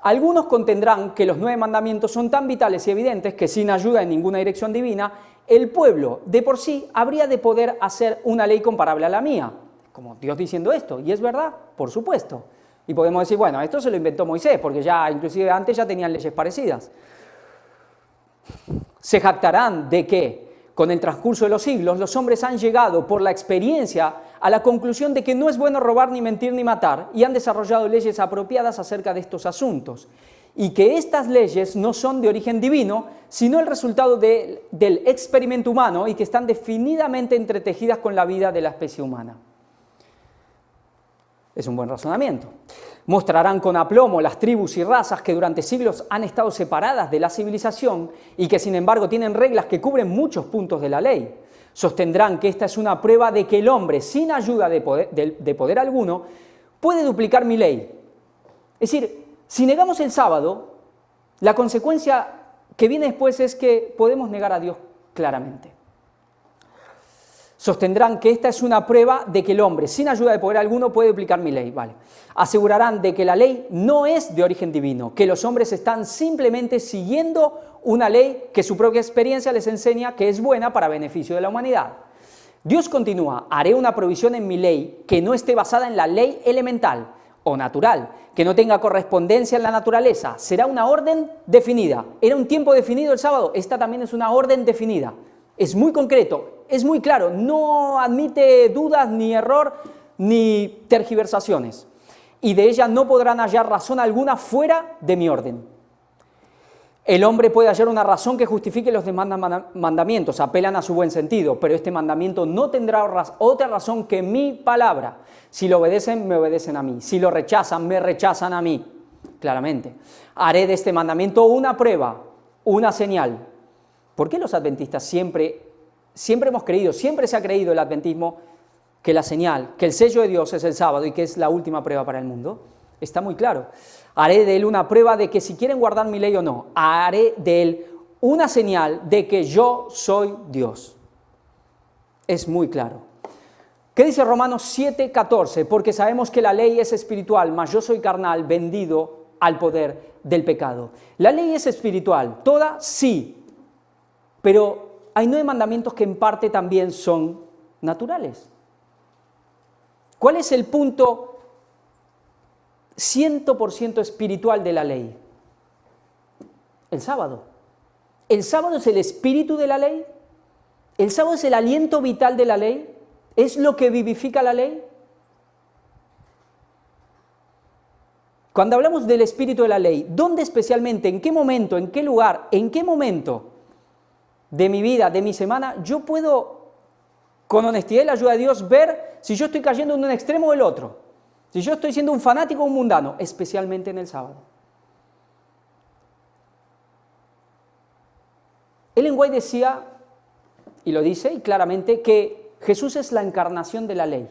Algunos contendrán que los 9 mandamientos son tan vitales y evidentes que sin ayuda en ninguna dirección divina, el pueblo de por sí habría de poder hacer una ley comparable a la mía. Como Dios diciendo esto, y es verdad, por supuesto. Y podemos decir, bueno, esto se lo inventó Moisés, porque ya inclusive antes ya tenían leyes parecidas. Se jactarán de que con el transcurso de los siglos los hombres han llegado por la experiencia a la conclusión de que no es bueno robar, ni mentir, ni matar, y han desarrollado leyes apropiadas acerca de estos asuntos, y que estas leyes no son de origen divino, sino el resultado del experimento humano y que están definidamente entretejidas con la vida de la especie humana. Es un buen razonamiento. Mostrarán con aplomo las tribus y razas que durante siglos han estado separadas de la civilización y que sin embargo tienen reglas que cubren muchos puntos de la ley. Sostendrán que esta es una prueba de que el hombre, sin ayuda de poder alguno, puede duplicar mi ley. Es decir, si negamos el sábado, la consecuencia que viene después es que podemos negar a Dios claramente. Sostendrán que esta es una prueba de que el hombre, sin ayuda de poder alguno, puede duplicar mi ley. Vale. Asegurarán de que la ley no es de origen divino, que los hombres están simplemente siguiendo una ley que su propia experiencia les enseña que es buena para beneficio de la humanidad. Dios continúa, haré una provisión en mi ley que no esté basada en la ley elemental o natural, que no tenga correspondencia en la naturaleza. Será una orden definida. Era un tiempo definido el sábado, esta también es una orden definida. Es muy concreto, es muy claro, no admite dudas, ni error, ni tergiversaciones. Y de ella no podrán hallar razón alguna fuera de mi orden. El hombre puede hallar una razón que justifique los demás mandamientos, apelan a su buen sentido, pero este mandamiento no tendrá otra razón que mi palabra. Si lo obedecen, me obedecen a mí. Si lo rechazan, me rechazan a mí. Claramente. Haré de este mandamiento una prueba, una señal. ¿Por qué los adventistas siempre hemos creído, siempre se ha creído el adventismo, que la señal, que el sello de Dios es el sábado y que es la última prueba para el mundo? Está muy claro. Haré de él una prueba de que si quieren guardar mi ley o no. Haré de él una señal de que yo soy Dios. Es muy claro. ¿Qué dice Romanos 7:14? Porque sabemos que la ley es espiritual, mas yo soy carnal, vendido al poder del pecado. La ley es espiritual, toda sí. Pero hay 9 mandamientos que en parte también son naturales. ¿Cuál es el punto 100% espiritual de la ley? El sábado. ¿El sábado es el espíritu de la ley? ¿El sábado es el aliento vital de la ley? ¿Es lo que vivifica la ley? Cuando hablamos del espíritu de la ley, ¿dónde especialmente, en qué momento, en qué lugar, en qué momento de mi vida, de mi semana, yo puedo, con honestidad y la ayuda de Dios, ver si yo estoy cayendo en un extremo o el otro? Si yo estoy siendo un fanático o un mundano, especialmente en el sábado. Ellen White decía, y lo dice y claramente, que Jesús es la encarnación de la ley.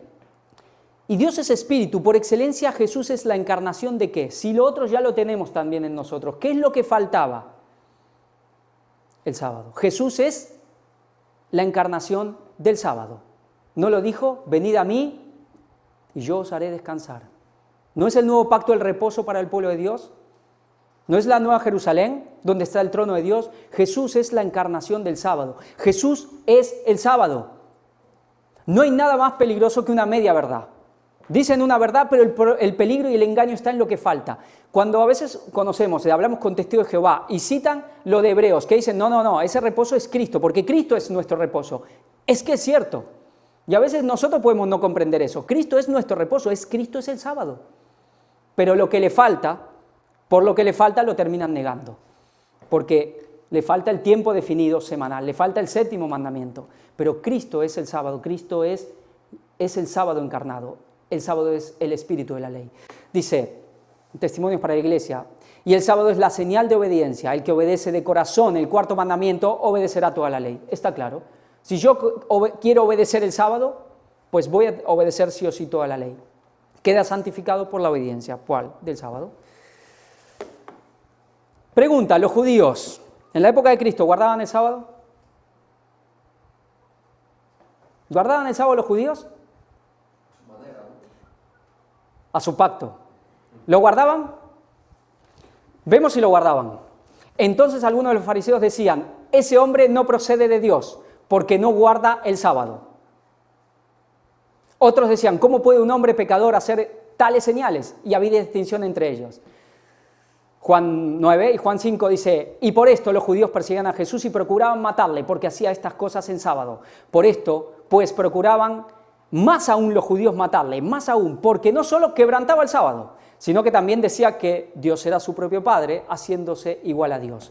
Y Dios es espíritu, por excelencia Jesús es la encarnación ¿de qué? Si lo otro ya lo tenemos también en nosotros. ¿Qué es lo que faltaba? El sábado. Jesús es la encarnación del sábado. ¿No lo dijo? Venid a mí y yo os haré descansar. ¿No es el nuevo pacto el reposo para el pueblo de Dios? ¿No es la nueva Jerusalén donde está el trono de Dios? Jesús es la encarnación del sábado. Jesús es el sábado. No hay nada más peligroso que una media verdad. Dicen una verdad, pero el peligro y el engaño está en lo que falta. Cuando a veces conocemos, hablamos con testigos de Jehová y citan lo de Hebreos, que dicen, no, ese reposo es Cristo, porque Cristo es nuestro reposo. Es que es cierto. Y a veces nosotros podemos no comprender eso. Cristo es nuestro reposo, Cristo es el sábado. Pero lo que le falta, por lo que le falta, lo terminan negando. Porque le falta el tiempo definido semanal, le falta el 7º mandamiento. Pero Cristo es el sábado, Cristo es el sábado encarnado. El sábado es el espíritu de la ley. Dice, Testimonios para la Iglesia, y el sábado es la señal de obediencia. El que obedece de corazón el 4º mandamiento, obedecerá toda la ley. ¿Está claro? Si yo quiero obedecer el sábado, pues voy a obedecer sí o sí toda la ley. Queda santificado por la obediencia. ¿Cuál? Del sábado. Pregunta, ¿los judíos en la época de Cristo guardaban el sábado? ¿Guardaban el sábado los judíos? A su pacto. ¿Lo guardaban? Vemos si lo guardaban. Entonces algunos de los fariseos decían, ese hombre no procede de Dios, porque no guarda el sábado. Otros decían, ¿cómo puede un hombre pecador hacer tales señales? Y había distinción entre ellos. Juan 9 y Juan 5 dice, y por esto los judíos perseguían a Jesús y procuraban matarle, porque hacía estas cosas en sábado. Por esto, pues procuraban más aún los judíos matarle, más aún, porque no solo quebrantaba el sábado, sino que también decía que Dios era su propio Padre, haciéndose igual a Dios.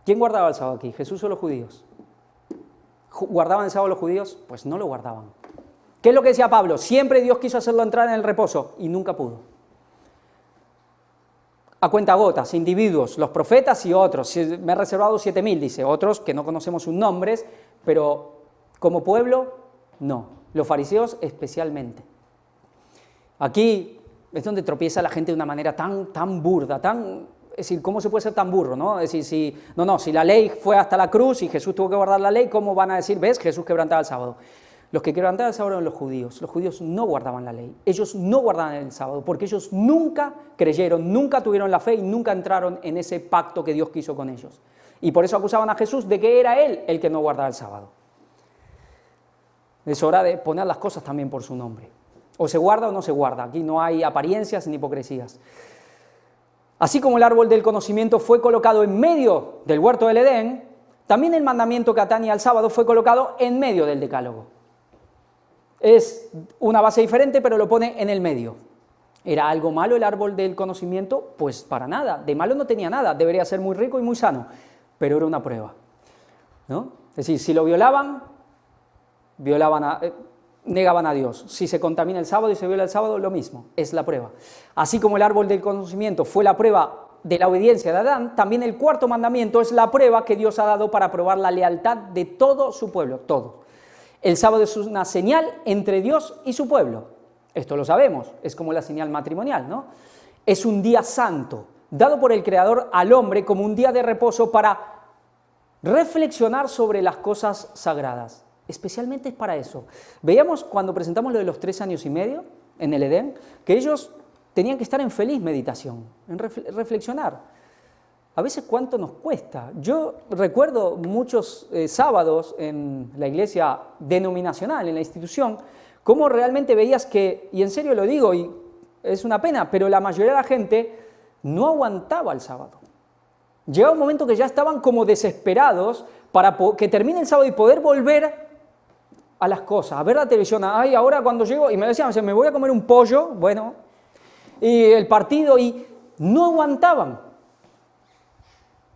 ¿Quién guardaba el sábado aquí? ¿Jesús o los judíos? ¿Guardaban el sábado los judíos? Pues no lo guardaban. ¿Qué es lo que decía Pablo? Siempre Dios quiso hacerlo entrar en el reposo y nunca pudo. A cuentagotas, individuos, los profetas y otros. Me he reservado 7.000, dice. Otros que no conocemos sus nombres, pero como pueblo, no. Los fariseos especialmente. Aquí es donde tropieza la gente de una manera tan burda, decir, ¿cómo se puede ser tan burro, no? Es decir, si la ley fue hasta la cruz y Jesús tuvo que guardar la ley, ¿cómo van a decir, ves, Jesús quebrantaba el sábado? Los que quebrantaban el sábado eran los judíos no guardaban la ley, ellos no guardaban el sábado, porque ellos nunca creyeron, nunca tuvieron la fe y nunca entraron en ese pacto que Dios quiso con ellos. Y por eso acusaban a Jesús de que era él el que no guardaba el sábado. Es hora de poner las cosas también por su nombre. O se guarda o no se guarda, aquí no hay apariencias ni hipocresías. Así como el árbol del conocimiento fue colocado en medio del huerto del Edén, también el mandamiento que atañe al sábado fue colocado en medio del decálogo. Es una base diferente, pero lo pone en el medio. ¿Era algo malo el árbol del conocimiento? Pues para nada, de malo no tenía nada, debería ser muy rico y muy sano, pero era una prueba, ¿no? Es decir, si lo violaban, negaban a Dios. Si se contamina el sábado y se viola el sábado, lo mismo, es la prueba. Así como el árbol del conocimiento fue la prueba de la obediencia de Adán, también el cuarto mandamiento es la prueba que Dios ha dado para probar la lealtad de todo su pueblo, todo. El sábado es una señal entre Dios y su pueblo. Esto lo sabemos, es como la señal matrimonial, ¿no? Es un día santo, dado por el Creador al hombre como un día de reposo para reflexionar sobre las cosas sagradas. Especialmente es para eso. Veíamos cuando presentamos lo de los 3 años y medio en el Edén, que ellos tenían que estar en feliz meditación, en reflexionar. A veces cuánto nos cuesta. Yo recuerdo muchos sábados en la iglesia denominacional, en la institución, cómo realmente veías que, y en serio lo digo, y es una pena, pero la mayoría de la gente no aguantaba el sábado. Llegaba un momento que ya estaban como desesperados para que termine el sábado y poder volver a las cosas, a ver la televisión. Ay, ahora cuando llego, y me decían, me voy a comer un pollo, bueno, y el partido, y no aguantaban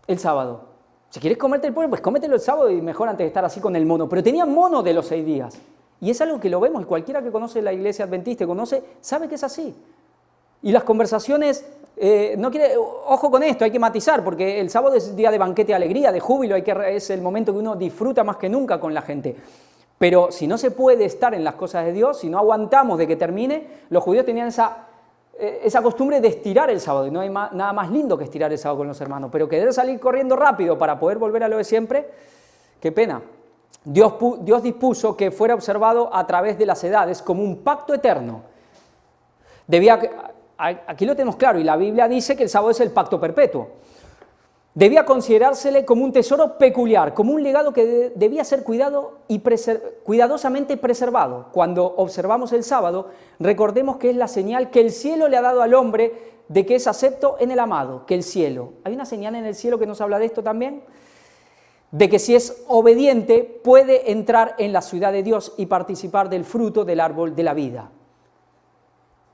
el sábado. Si quieres comerte el pollo, pues cómetelo el sábado y mejor antes de estar así con el mono. Pero tenían mono de los 6 días. Y es algo que lo vemos, y cualquiera que conoce la iglesia adventista, sabe que es así. Y las conversaciones, ojo con esto, hay que matizar, porque el sábado es día de banquete de alegría, de júbilo, es el momento que uno disfruta más que nunca con la gente. Pero si no se puede estar en las cosas de Dios, si no aguantamos de que termine, los judíos tenían esa costumbre de estirar el sábado, y no hay nada más lindo que estirar el sábado con los hermanos, pero querer salir corriendo rápido para poder volver a lo de siempre, qué pena. Dios dispuso que fuera observado a través de las edades como un pacto eterno. Aquí lo tenemos claro, y la Biblia dice que el sábado es el pacto perpetuo. Debía considerársele como un tesoro peculiar, como un legado que debía ser cuidado y cuidadosamente preservado. Cuando observamos el sábado, recordemos que es la señal que el cielo le ha dado al hombre de que es acepto en el amado, que el cielo. ¿Hay una señal en el cielo que nos habla de esto también? De que si es obediente puede entrar en la ciudad de Dios y participar del fruto del árbol de la vida.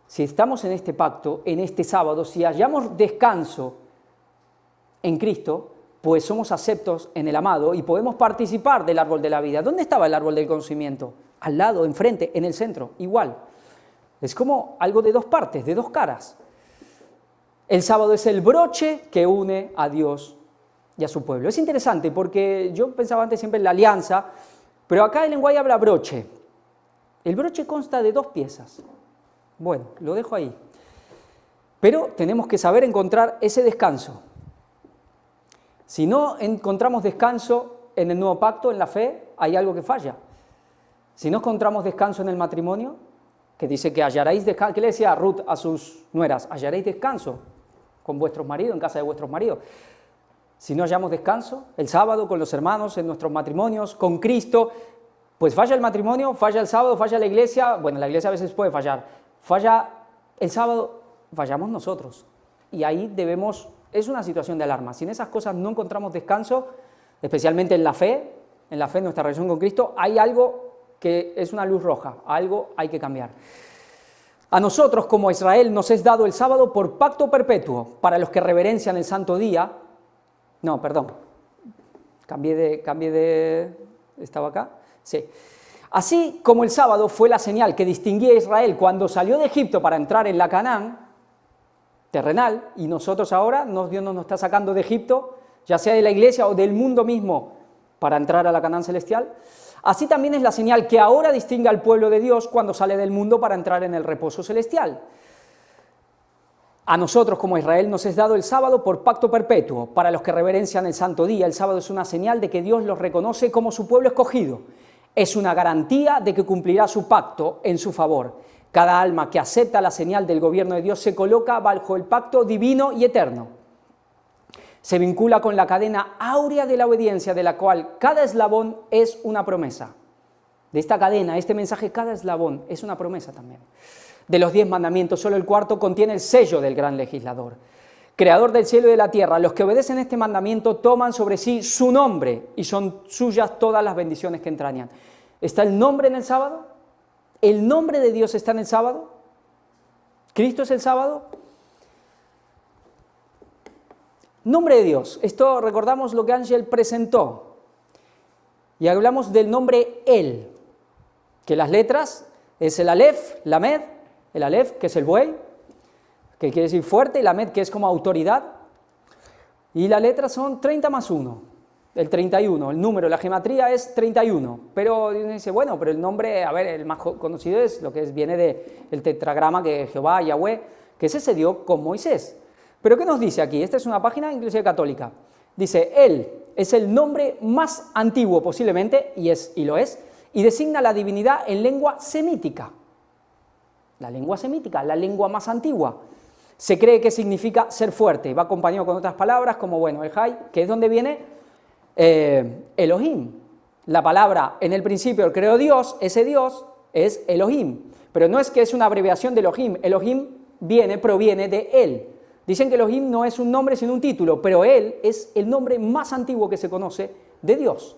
Si estamos en este pacto, en este sábado, si hallamos descanso en Cristo, pues somos aceptos en el amado y podemos participar del árbol de la vida. ¿Dónde estaba el árbol del conocimiento? Al lado, enfrente, en el centro, igual. Es como algo de dos partes, de dos caras. El sábado es el broche que une a Dios y a su pueblo. Es interesante porque yo pensaba antes siempre en la alianza, pero acá el lenguaje habla broche. El broche consta de 2 piezas. Bueno, lo dejo ahí. Pero tenemos que saber encontrar ese descanso. Si no encontramos descanso en el nuevo pacto, en la fe, hay algo que falla. Si no encontramos descanso en el matrimonio, que dice que hallaréis descanso, ¿qué le decía Ruth a sus nueras? Hallaréis descanso con vuestros maridos, en casa de vuestros maridos. Si no hallamos descanso, el sábado con los hermanos, en nuestros matrimonios, con Cristo, pues falla el matrimonio, falla el sábado, falla la iglesia. Bueno, la iglesia a veces puede fallar. Falla el sábado, fallamos nosotros. Y ahí es una situación de alarma. Si en esas cosas no encontramos descanso, especialmente en la fe, en nuestra relación con Cristo, hay algo que es una luz roja, algo hay que cambiar. A nosotros, como a Israel, nos es dado el sábado por pacto perpetuo, para los que reverencian el santo día. No, perdón, ¿estaba acá? Sí. Así como el sábado fue la señal que distinguía a Israel cuando salió de Egipto para entrar en la Canaán terrenal, y nosotros ahora, Dios nos está sacando de Egipto, ya sea de la iglesia o del mundo mismo, para entrar a la Canaán celestial, así también es la señal que ahora distingue al pueblo de Dios cuando sale del mundo para entrar en el reposo celestial. A nosotros como Israel nos es dado el sábado por pacto perpetuo. Para los que reverencian el santo día, el sábado es una señal de que Dios los reconoce como su pueblo escogido. Es una garantía de que cumplirá su pacto en su favor. Cada alma que acepta la señal del gobierno de Dios se coloca bajo el pacto divino y eterno. Se vincula con la cadena áurea de la obediencia, de la cual cada eslabón es una promesa. De esta cadena, este mensaje, cada eslabón es una promesa también. De los 10 mandamientos, solo el cuarto contiene el sello del gran legislador. Creador del cielo y de la tierra, los que obedecen este mandamiento toman sobre sí su nombre y son suyas todas las bendiciones que entrañan. ¿Está el nombre en el sábado? ¿El nombre de Dios está en el sábado? ¿Cristo es el sábado? Nombre de Dios. Esto recordamos lo que Ángel presentó. Y hablamos del nombre Él, que las letras es el Aleph, Lamed, el Aleph, que es el buey, que quiere decir fuerte, y Lamed, que es como autoridad. Y las letras son 30 más 1, el 31, el número, la gematría es 31. Pero dice, bueno, pero el nombre, a ver, el más conocido es lo que viene del tetragrama que Jehová, Yahweh, que ese se dio con Moisés. Pero ¿qué nos dice aquí? Esta es una página inclusive católica. Dice, Él es el nombre más antiguo posiblemente, y lo es, y designa la divinidad en lengua semítica. La lengua semítica, la lengua más antigua. Se cree que significa ser fuerte, va acompañado con otras palabras como, bueno, el Hay, que es donde viene Elohim. La palabra, en el principio creó Dios, ese Dios es Elohim, pero no es que es una abreviación de Elohim, Elohim proviene de Él. Dicen que Elohim no es un nombre sino un título, pero Él es el nombre más antiguo que se conoce de Dios.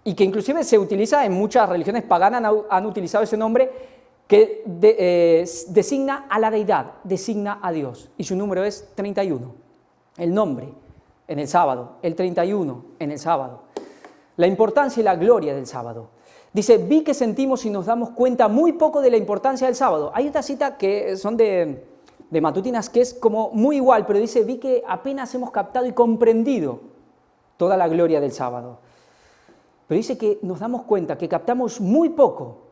Y que inclusive se utiliza en muchas religiones paganas, han utilizado ese nombre que designa a la deidad, designa a Dios, y su número es 31. El nombre en el sábado, el 31 en el sábado. La importancia y la gloria del sábado. Dice, vi que sentimos y nos damos cuenta muy poco de la importancia del sábado. Hay otra cita que son de matutinas que es como muy igual, pero dice, vi que apenas hemos captado y comprendido toda la gloria del sábado. Pero dice que nos damos cuenta que captamos muy poco.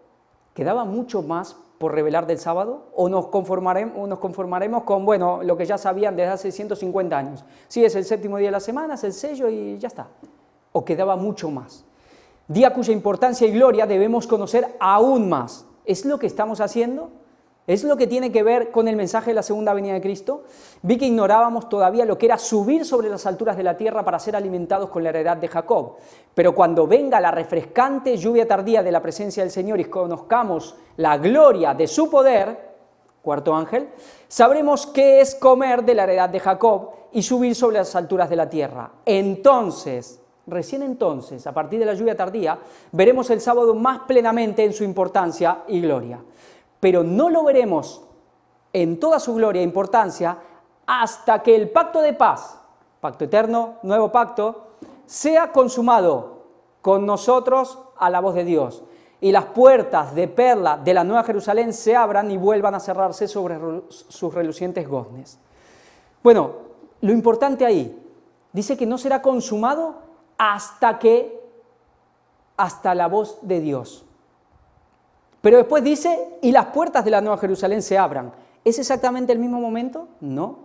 ¿Quedaba mucho más por revelar del sábado? ¿O nos conformaremos con, bueno, lo que ya sabían desde hace 150 años? Sí, es el séptimo día de la semana, es el sello y ya está. ¿O quedaba mucho más? Día cuya importancia y gloria debemos conocer aún más. ¿Es lo que estamos haciendo? ¿Es lo que tiene que ver con el mensaje de la segunda venida de Cristo? Vi que ignorábamos todavía lo que era subir sobre las alturas de la tierra para ser alimentados con la heredad de Jacob. Pero cuando venga la refrescante lluvia tardía de la presencia del Señor y conozcamos la gloria de su poder, cuarto ángel, sabremos qué es comer de la heredad de Jacob y subir sobre las alturas de la tierra. Entonces, recién entonces, a partir de la lluvia tardía, veremos el sábado más plenamente en su importancia y gloria. Pero no lo veremos en toda su gloria e importancia hasta que el pacto de paz, pacto eterno, nuevo pacto, sea consumado con nosotros a la voz de Dios y las puertas de perla de la Nueva Jerusalén se abran y vuelvan a cerrarse sobre sus relucientes goznes. Bueno, lo importante ahí, dice que no será consumado hasta la voz de Dios. Pero después dice, y las puertas de la Nueva Jerusalén se abran. ¿Es exactamente el mismo momento? No.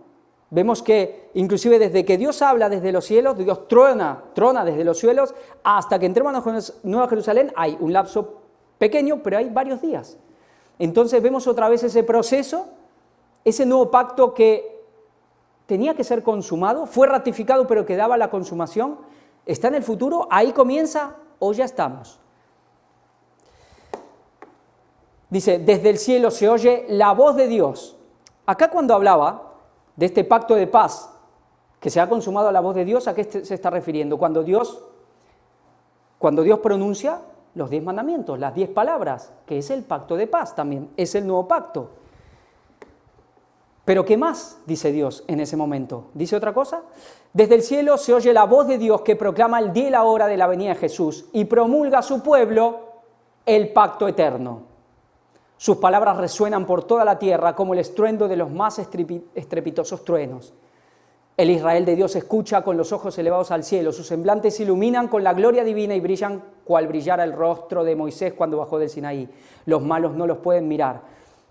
Vemos que inclusive desde que Dios habla desde los cielos, Dios trona desde los cielos, hasta que entremos a la Nueva Jerusalén hay un lapso pequeño, pero hay varios días. Entonces vemos otra vez ese proceso, ese nuevo pacto que tenía que ser consumado, fue ratificado pero quedaba la consumación, está en el futuro, ahí comienza o ya estamos. Dice, desde el cielo se oye la voz de Dios. Acá cuando hablaba de este pacto de paz que se ha consumado a la voz de Dios, ¿a qué se está refiriendo? Cuando Dios pronuncia los 10 mandamientos, las 10 palabras, que es el pacto de paz también, es el nuevo pacto. Pero ¿qué más dice Dios en ese momento? ¿Dice otra cosa? Desde el cielo se oye la voz de Dios que proclama el día y la hora de la venida de Jesús y promulga a su pueblo el pacto eterno. Sus palabras resuenan por toda la tierra como el estruendo de los más estrepitosos truenos. El Israel de Dios escucha con los ojos elevados al cielo, sus semblantes se iluminan con la gloria divina y brillan cual brillara el rostro de Moisés cuando bajó del Sinaí. Los malos no los pueden mirar.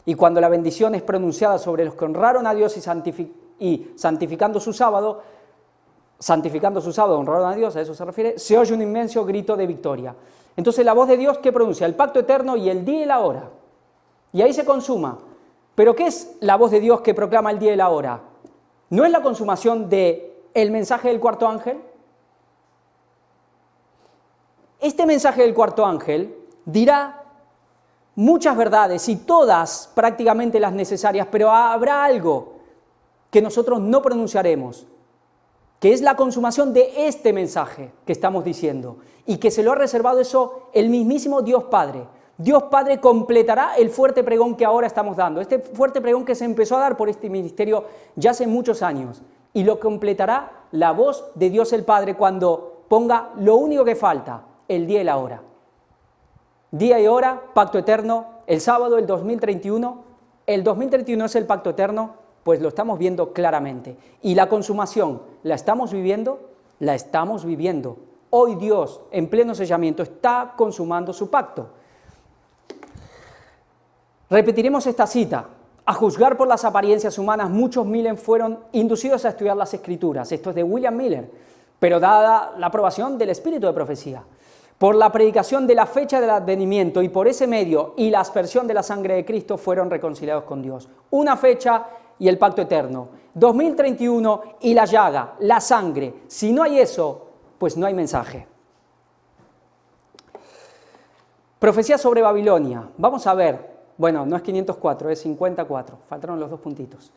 Y cuando la bendición es pronunciada sobre los que honraron a Dios y santificando su sábado, honraron a Dios, a eso se refiere, se oye un inmenso grito de victoria. Entonces la voz de Dios que pronuncia el pacto eterno y el día y la hora. Y ahí se consuma. ¿Pero qué es la voz de Dios que proclama el día y la hora? ¿No es la consumación del mensaje del cuarto ángel? Este mensaje del cuarto ángel dirá muchas verdades y todas prácticamente las necesarias, pero habrá algo que nosotros no pronunciaremos, que es la consumación de este mensaje que estamos diciendo y que se lo ha reservado eso el mismísimo Dios Padre. Dios Padre completará el fuerte pregón que ahora estamos dando, este fuerte pregón que se empezó a dar por este ministerio ya hace muchos años, y lo completará la voz de Dios el Padre cuando ponga lo único que falta, el día y la hora. Día y hora, pacto eterno, el sábado, el 2031. El 2031 es el pacto eterno, pues lo estamos viendo claramente. Y la consumación, ¿la estamos viviendo? La estamos viviendo. Hoy Dios, en pleno sellamiento, está consumando su pacto. Repetiremos esta cita. A juzgar por las apariencias humanas, muchos miles fueron inducidos a estudiar las Escrituras. Esto es de William Miller, pero dada la aprobación del Espíritu de Profecía. Por la predicación de la fecha del advenimiento y por ese medio y la aspersión de la sangre de Cristo fueron reconciliados con Dios. Una fecha y el pacto eterno. 2031 y la llaga, la sangre. Si no hay eso, pues no hay mensaje. Profecía sobre Babilonia. Vamos a ver. Bueno, no es 504, es 54. Faltaron los dos puntitos.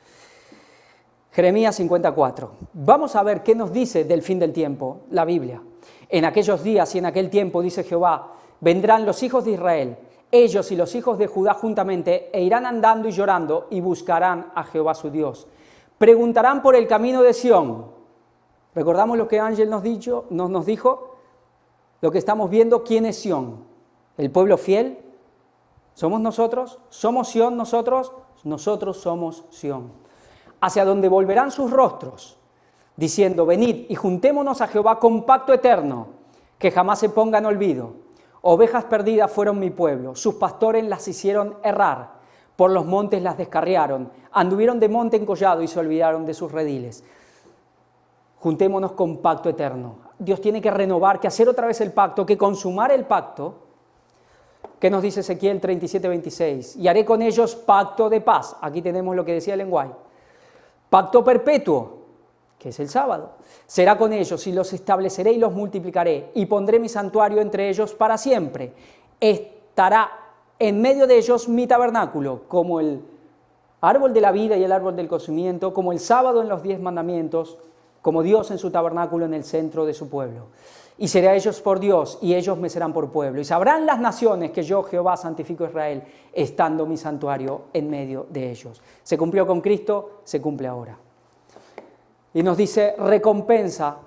Jeremías 54. Vamos a ver qué nos dice del fin del tiempo la Biblia. En aquellos días y en aquel tiempo, dice Jehová, vendrán los hijos de Israel, ellos y los hijos de Judá juntamente, e irán andando y llorando y buscarán a Jehová su Dios. Preguntarán por el camino de Sión. ¿Recordamos lo que Ángel nos dijo? Lo que estamos viendo, ¿quién es Sión? ¿El pueblo fiel? ¿Somos nosotros? ¿Somos Sión nosotros? Nosotros somos Sión. Hacia donde volverán sus rostros, diciendo, venid y juntémonos a Jehová con pacto eterno, que jamás se ponga en olvido. Ovejas perdidas fueron mi pueblo, sus pastores las hicieron errar, por los montes las descarriaron, anduvieron de monte en collado y se olvidaron de sus rediles. Juntémonos con pacto eterno. Dios tiene que renovar, que hacer otra vez el pacto, que consumar el pacto. ¿Qué nos dice Ezequiel 37:26? Y haré con ellos pacto de paz. Aquí tenemos lo que decía el lenguaje. Pacto perpetuo, que es el sábado. Será con ellos y los estableceré y los multiplicaré y pondré mi santuario entre ellos para siempre. Estará en medio de ellos mi tabernáculo, como el árbol de la vida y el árbol del conocimiento, como el sábado en los 10 mandamientos, como Dios en su tabernáculo en el centro de su pueblo. Y seré a ellos por Dios, y ellos me serán por pueblo. Y sabrán las naciones que yo, Jehová, santifico a Israel, estando mi santuario en medio de ellos. Se cumplió con Cristo, se cumple ahora. Y nos dice recompensa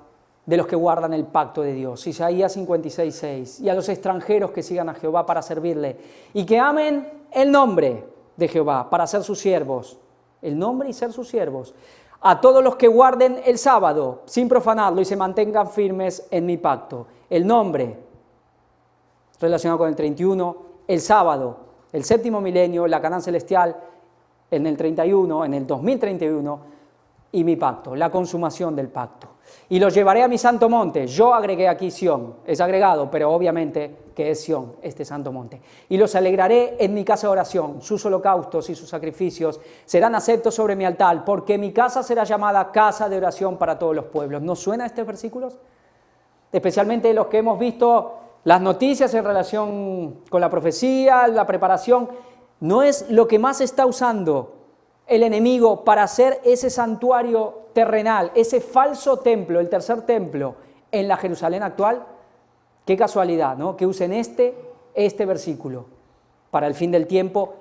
de los que guardan el pacto de Dios. Isaías 56:6. Y a los extranjeros que sigan a Jehová para servirle, y que amen el nombre de Jehová para ser sus siervos. El nombre y ser sus siervos. A todos los que guarden el sábado sin profanarlo y se mantengan firmes en mi pacto. El nombre relacionado con el 31, el sábado, el séptimo milenio, la Canaán celestial en el 31, en el 2031 y mi pacto, la consumación del pacto. Y los llevaré a mi santo monte. Yo agregué aquí Sión, es agregado, pero obviamente que es Sión, este santo monte. Y los alegraré en mi casa de oración. Sus holocaustos y sus sacrificios serán aceptos sobre mi altar, porque mi casa será llamada casa de oración para todos los pueblos. ¿Nos suena estos versículos? Especialmente los que hemos visto las noticias en relación con la profecía, la preparación. No es lo que más está usando el enemigo para hacer ese santuario terrenal, ese falso templo, el tercer templo en la Jerusalén actual. Qué casualidad, ¿no? Que usen este versículo para el fin del tiempo,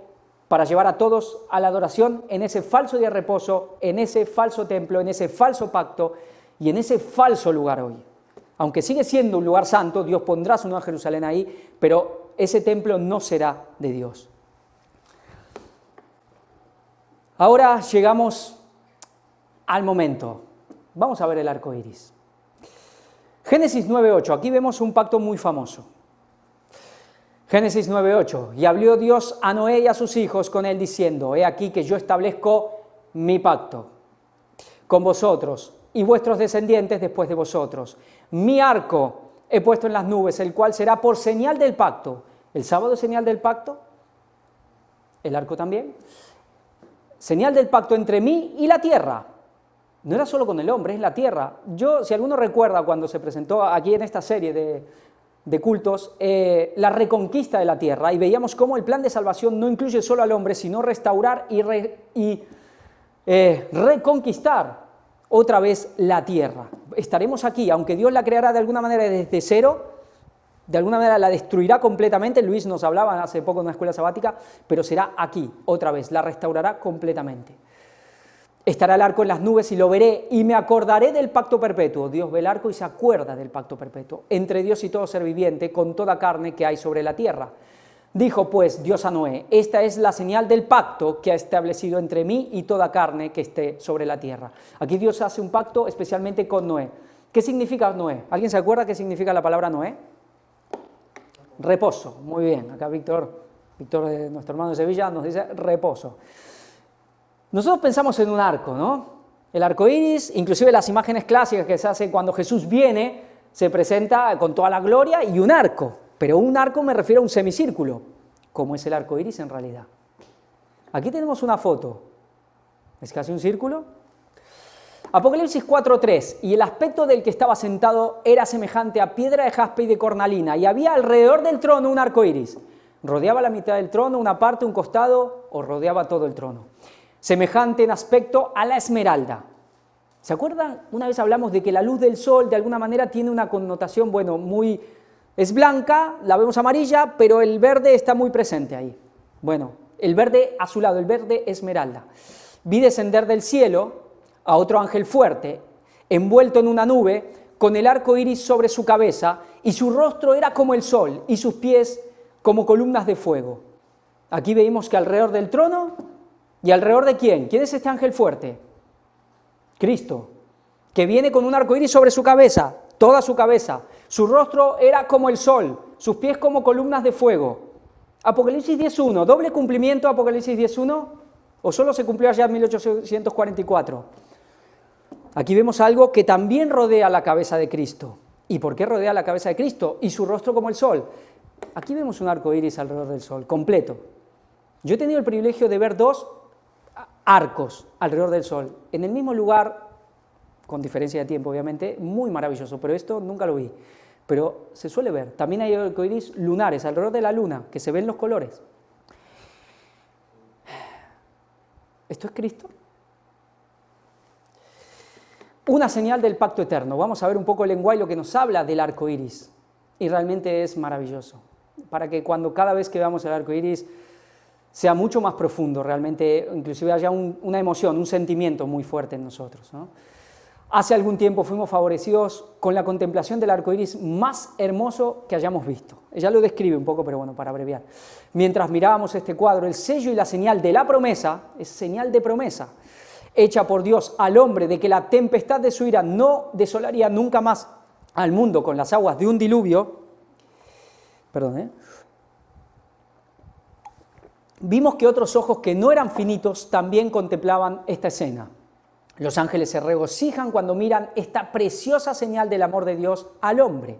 para llevar a todos a la adoración en ese falso día de reposo, en ese falso templo, en ese falso pacto y en ese falso lugar hoy. Aunque sigue siendo un lugar santo, Dios pondrá su nueva Jerusalén ahí, pero ese templo no será de Dios. Ahora llegamos al momento. Vamos a ver el arco iris. Génesis 9:8, aquí vemos un pacto muy famoso. Génesis 9:8, y habló Dios a Noé y a sus hijos con él diciendo, he aquí que yo establezco mi pacto con vosotros y vuestros descendientes después de vosotros. Mi arco he puesto en las nubes, el cual será por señal del pacto. ¿El sábado es señal del pacto? ¿El arco también? Señal del pacto entre mí y la tierra. No era solo con el hombre, es la tierra. Si alguno recuerda cuando se presentó aquí en esta serie de cultos, la reconquista de la tierra, y veíamos cómo el plan de salvación no incluye solo al hombre, sino restaurar y reconquistar otra vez la tierra. Estaremos aquí, aunque Dios la creará de alguna manera desde cero, de alguna manera la destruirá completamente, Luis nos hablaba hace poco en una escuela sabática, pero será aquí otra vez, la restaurará completamente. Estará el arco en las nubes y lo veré y me acordaré del pacto perpetuo. Dios ve el arco y se acuerda del pacto perpetuo entre Dios y todo ser viviente con toda carne que hay sobre la tierra. Dijo pues Dios a Noé, esta es la señal del pacto que ha establecido entre mí y toda carne que esté sobre la tierra. Aquí Dios hace un pacto especialmente con Noé. ¿Qué significa Noé? ¿Alguien se acuerda qué significa la palabra Noé? Reposo. Muy bien, acá Víctor, nuestro hermano de Sevilla, nos dice reposo. Nosotros pensamos en un arco, ¿no? El arco iris, inclusive las imágenes clásicas que se hacen cuando Jesús viene, se presenta con toda la gloria y un arco. Pero un arco me refiero a un semicírculo, como es el arco iris en realidad. Aquí tenemos una foto. ¿Es casi un círculo? Apocalipsis 4:3, y el aspecto del que estaba sentado era semejante a piedra de jaspe y de cornalina, y había alrededor del trono un arco iris. Rodeaba la mitad del trono, una parte, un costado, o rodeaba todo el trono. Semejante en aspecto a la esmeralda. ¿Se acuerdan? Una vez hablamos de que la luz del sol de alguna manera tiene una connotación, bueno, es blanca, la vemos amarilla, pero el verde está muy presente ahí. Bueno, el verde azulado, el verde esmeralda. Vi descender del cielo a otro ángel fuerte, envuelto en una nube, con el arco iris sobre su cabeza, y su rostro era como el sol, y sus pies como columnas de fuego. Aquí vemos que alrededor del trono, ¿y alrededor de quién? ¿Quién es este ángel fuerte? Cristo, que viene con un arco iris sobre su cabeza, toda su cabeza. Su rostro era como el sol, sus pies como columnas de fuego. Apocalipsis 10.1, ¿doble cumplimiento Apocalipsis 10.1? ¿O solo se cumplió allá en 1844? Aquí vemos algo que también rodea la cabeza de Cristo. ¿Y por qué rodea la cabeza de Cristo? Y su rostro como el sol. Aquí vemos un arco iris alrededor del sol, completo. Yo he tenido el privilegio de ver 2 arcos alrededor del sol, en el mismo lugar, con diferencia de tiempo obviamente, muy maravilloso, pero esto nunca lo vi. Pero se suele ver. También hay arcoíris lunares alrededor de la luna, que se ven los colores. ¿Esto es Cristo? Una señal del pacto eterno. Vamos a ver un poco el lenguaje, lo que nos habla del arco iris. Y realmente es maravilloso. Para que cada vez que veamos el arco iris sea mucho más profundo, realmente, inclusive haya una emoción, un sentimiento muy fuerte en nosotros, ¿no? Hace algún tiempo fuimos favorecidos con la contemplación del arco iris más hermoso que hayamos visto. Ella lo describe un poco, pero bueno, para abreviar. Mientras mirábamos este cuadro, el sello y la señal de la promesa, es señal de promesa, hecha por Dios al hombre de que la tempestad de su ira no desolaría nunca más al mundo con las aguas de un diluvio. Vimos que otros ojos que no eran finitos también contemplaban esta escena. Los ángeles se regocijan cuando miran esta preciosa señal del amor de Dios al hombre.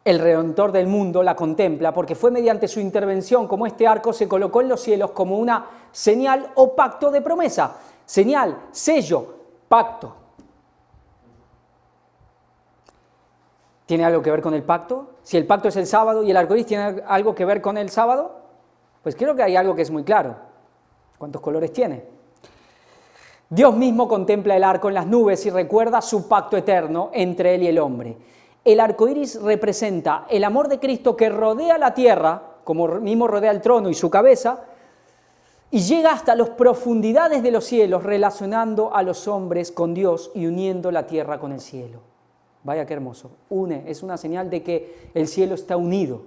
El Redentor del mundo la contempla porque fue mediante su intervención como este arco se colocó en los cielos como una señal o pacto de promesa. Señal, sello, pacto. ¿Tiene algo que ver con el pacto? Si el pacto es el sábado y el arco iris tiene algo que ver con el sábado, pues creo que hay algo que es muy claro. ¿Cuántos colores tiene? Dios mismo contempla el arco en las nubes y recuerda su pacto eterno entre él y el hombre. El arco iris representa el amor de Cristo que rodea la tierra, como mismo rodea el trono y su cabeza, y llega hasta las profundidades de los cielos, relacionando a los hombres con Dios y uniendo la tierra con el cielo. Vaya qué hermoso. Es una señal de que el cielo está unido,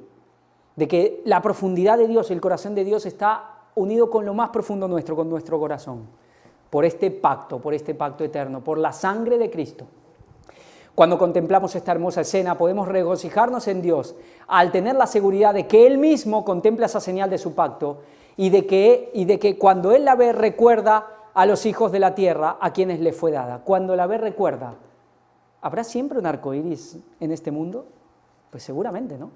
de que la profundidad de Dios, el corazón de Dios está unido con lo más profundo nuestro, con nuestro corazón. Por este pacto eterno, por la sangre de Cristo. Cuando contemplamos esta hermosa escena, podemos regocijarnos en Dios al tener la seguridad de que Él mismo contempla esa señal de su pacto y de que cuando Él la ve recuerda a los hijos de la tierra a quienes le fue dada. Cuando la ve recuerda, ¿habrá siempre un arco iris en este mundo? Pues seguramente, ¿no?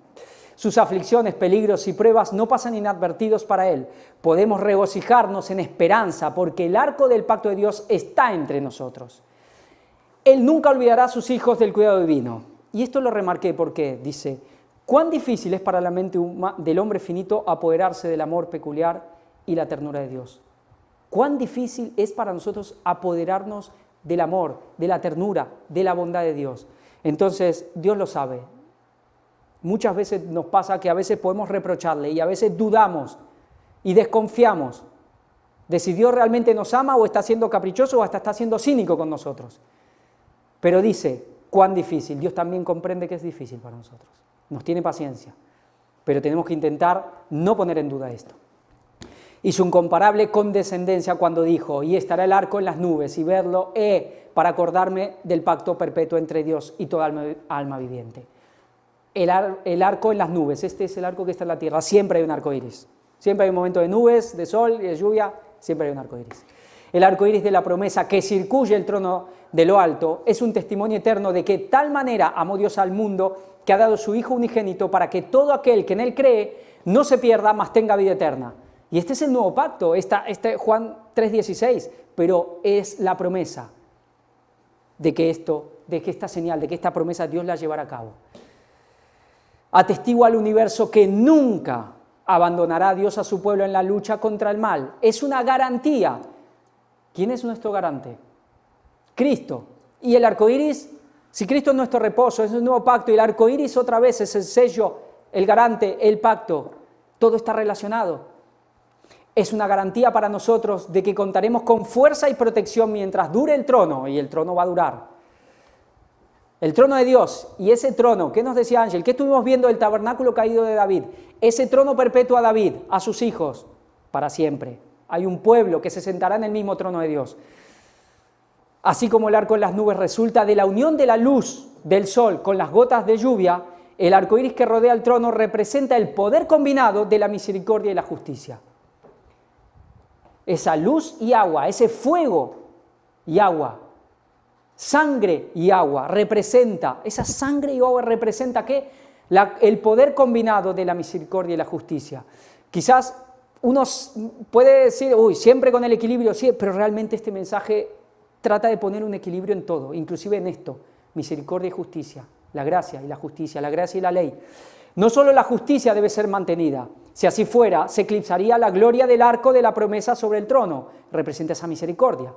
Sus aflicciones, peligros y pruebas no pasan inadvertidos para Él. Podemos regocijarnos en esperanza porque el arco del pacto de Dios está entre nosotros. Él nunca olvidará a sus hijos del cuidado divino. Y esto lo remarqué porque dice, cuán difícil es para la mente del hombre finito apoderarse del amor peculiar y la ternura de Dios. Cuán difícil es para nosotros apoderarnos del amor, de la ternura, de la bondad de Dios. Entonces, Dios lo sabe. Muchas veces nos pasa que a veces podemos reprocharle y a veces dudamos y desconfiamos de si Dios realmente nos ama o está siendo caprichoso o hasta está siendo cínico con nosotros. Pero dice, cuán difícil. Dios también comprende que es difícil para nosotros. Nos tiene paciencia, pero tenemos que intentar no poner en duda esto. Y su incomparable condescendencia cuando dijo, y estará el arco en las nubes, y verlo para acordarme del pacto perpetuo entre Dios y toda alma viviente. El arco en las nubes, este es el arco que está en la tierra, siempre hay un arco iris. Siempre hay un momento de nubes, de sol y de lluvia, siempre hay un arco iris. El arco iris de la promesa que circuye el trono de lo alto es un testimonio eterno de que tal manera amó Dios al mundo que ha dado su Hijo unigénito para que todo aquel que en Él cree no se pierda, mas tenga vida eterna. Y este es el nuevo pacto, Juan 3:16, pero es la promesa de que esta señal, de que esta promesa Dios la llevará a cabo. Atestigua al universo que nunca abandonará a Dios a su pueblo en la lucha contra el mal. Es una garantía. ¿Quién es nuestro garante? Cristo. ¿Y el arco iris? Si Cristo es nuestro reposo, es un nuevo pacto, y el arco iris otra vez es el sello, el garante, el pacto, todo está relacionado. Es una garantía para nosotros de que contaremos con fuerza y protección mientras dure el trono, y el trono va a durar. El trono de Dios, y ese trono, ¿qué nos decía Ángel? ¿Qué estuvimos viendo del tabernáculo caído de David? Ese trono perpetuo a David, a sus hijos, para siempre. Hay un pueblo que se sentará en el mismo trono de Dios. Así como el arco en las nubes resulta de la unión de la luz del sol con las gotas de lluvia, el arco iris que rodea el trono representa el poder combinado de la misericordia y la justicia. Esa luz y agua, ese fuego y agua, sangre y agua, esa sangre y agua representa ¿qué? El poder combinado de la misericordia y la justicia. Quizás uno puede decir, siempre con el equilibrio, sí, pero realmente este mensaje trata de poner un equilibrio en todo, inclusive en esto, misericordia y justicia, la gracia y la justicia, la gracia y la ley. No solo la justicia debe ser mantenida, si así fuera, se eclipsaría la gloria del arco de la promesa sobre el trono, representa esa misericordia.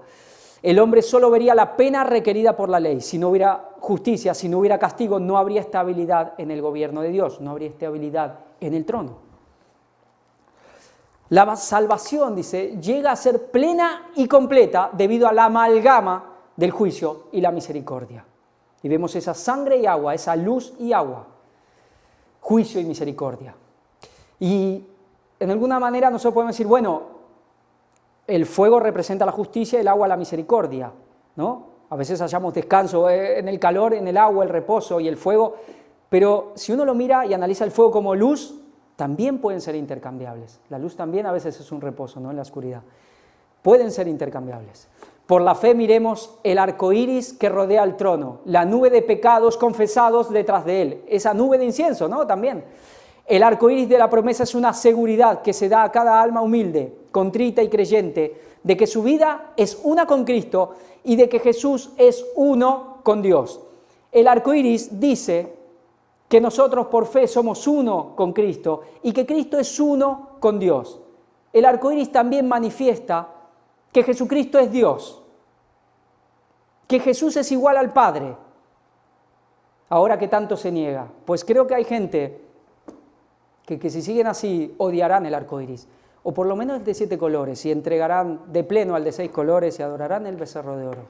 El hombre solo vería la pena requerida por la ley. Si no hubiera justicia, si no hubiera castigo, no habría estabilidad en el gobierno de Dios, no habría estabilidad en el trono. La salvación, dice, llega a ser plena y completa debido a la amalgama del juicio y la misericordia. Y vemos esa sangre y agua, esa luz y agua, juicio y misericordia. Y en alguna manera nosotros podemos decir, bueno, el fuego representa la justicia y el agua la misericordia, ¿no? A veces hallamos descanso en el calor, en el agua, el reposo y el fuego, pero si uno lo mira y analiza el fuego como luz, también pueden ser intercambiables. La luz también a veces es un reposo, ¿no? En la oscuridad. Pueden ser intercambiables. Por la fe miremos el arco iris que rodea el trono, la nube de pecados confesados detrás de él, esa nube de incienso, ¿no? También. El arco iris de la promesa es una seguridad que se da a cada alma humilde, contrita y creyente, de que su vida es una con Cristo y de que Jesús es uno con Dios. El arco iris dice que nosotros por fe somos uno con Cristo y que Cristo es uno con Dios. El arco iris también manifiesta que Jesucristo es Dios, que Jesús es igual al Padre. Ahora que tanto se niega, pues creo que hay gente que si siguen así odiarán el arco iris, o por lo menos el de 7 colores, y entregarán de pleno al de 6 colores y adorarán el becerro de oro.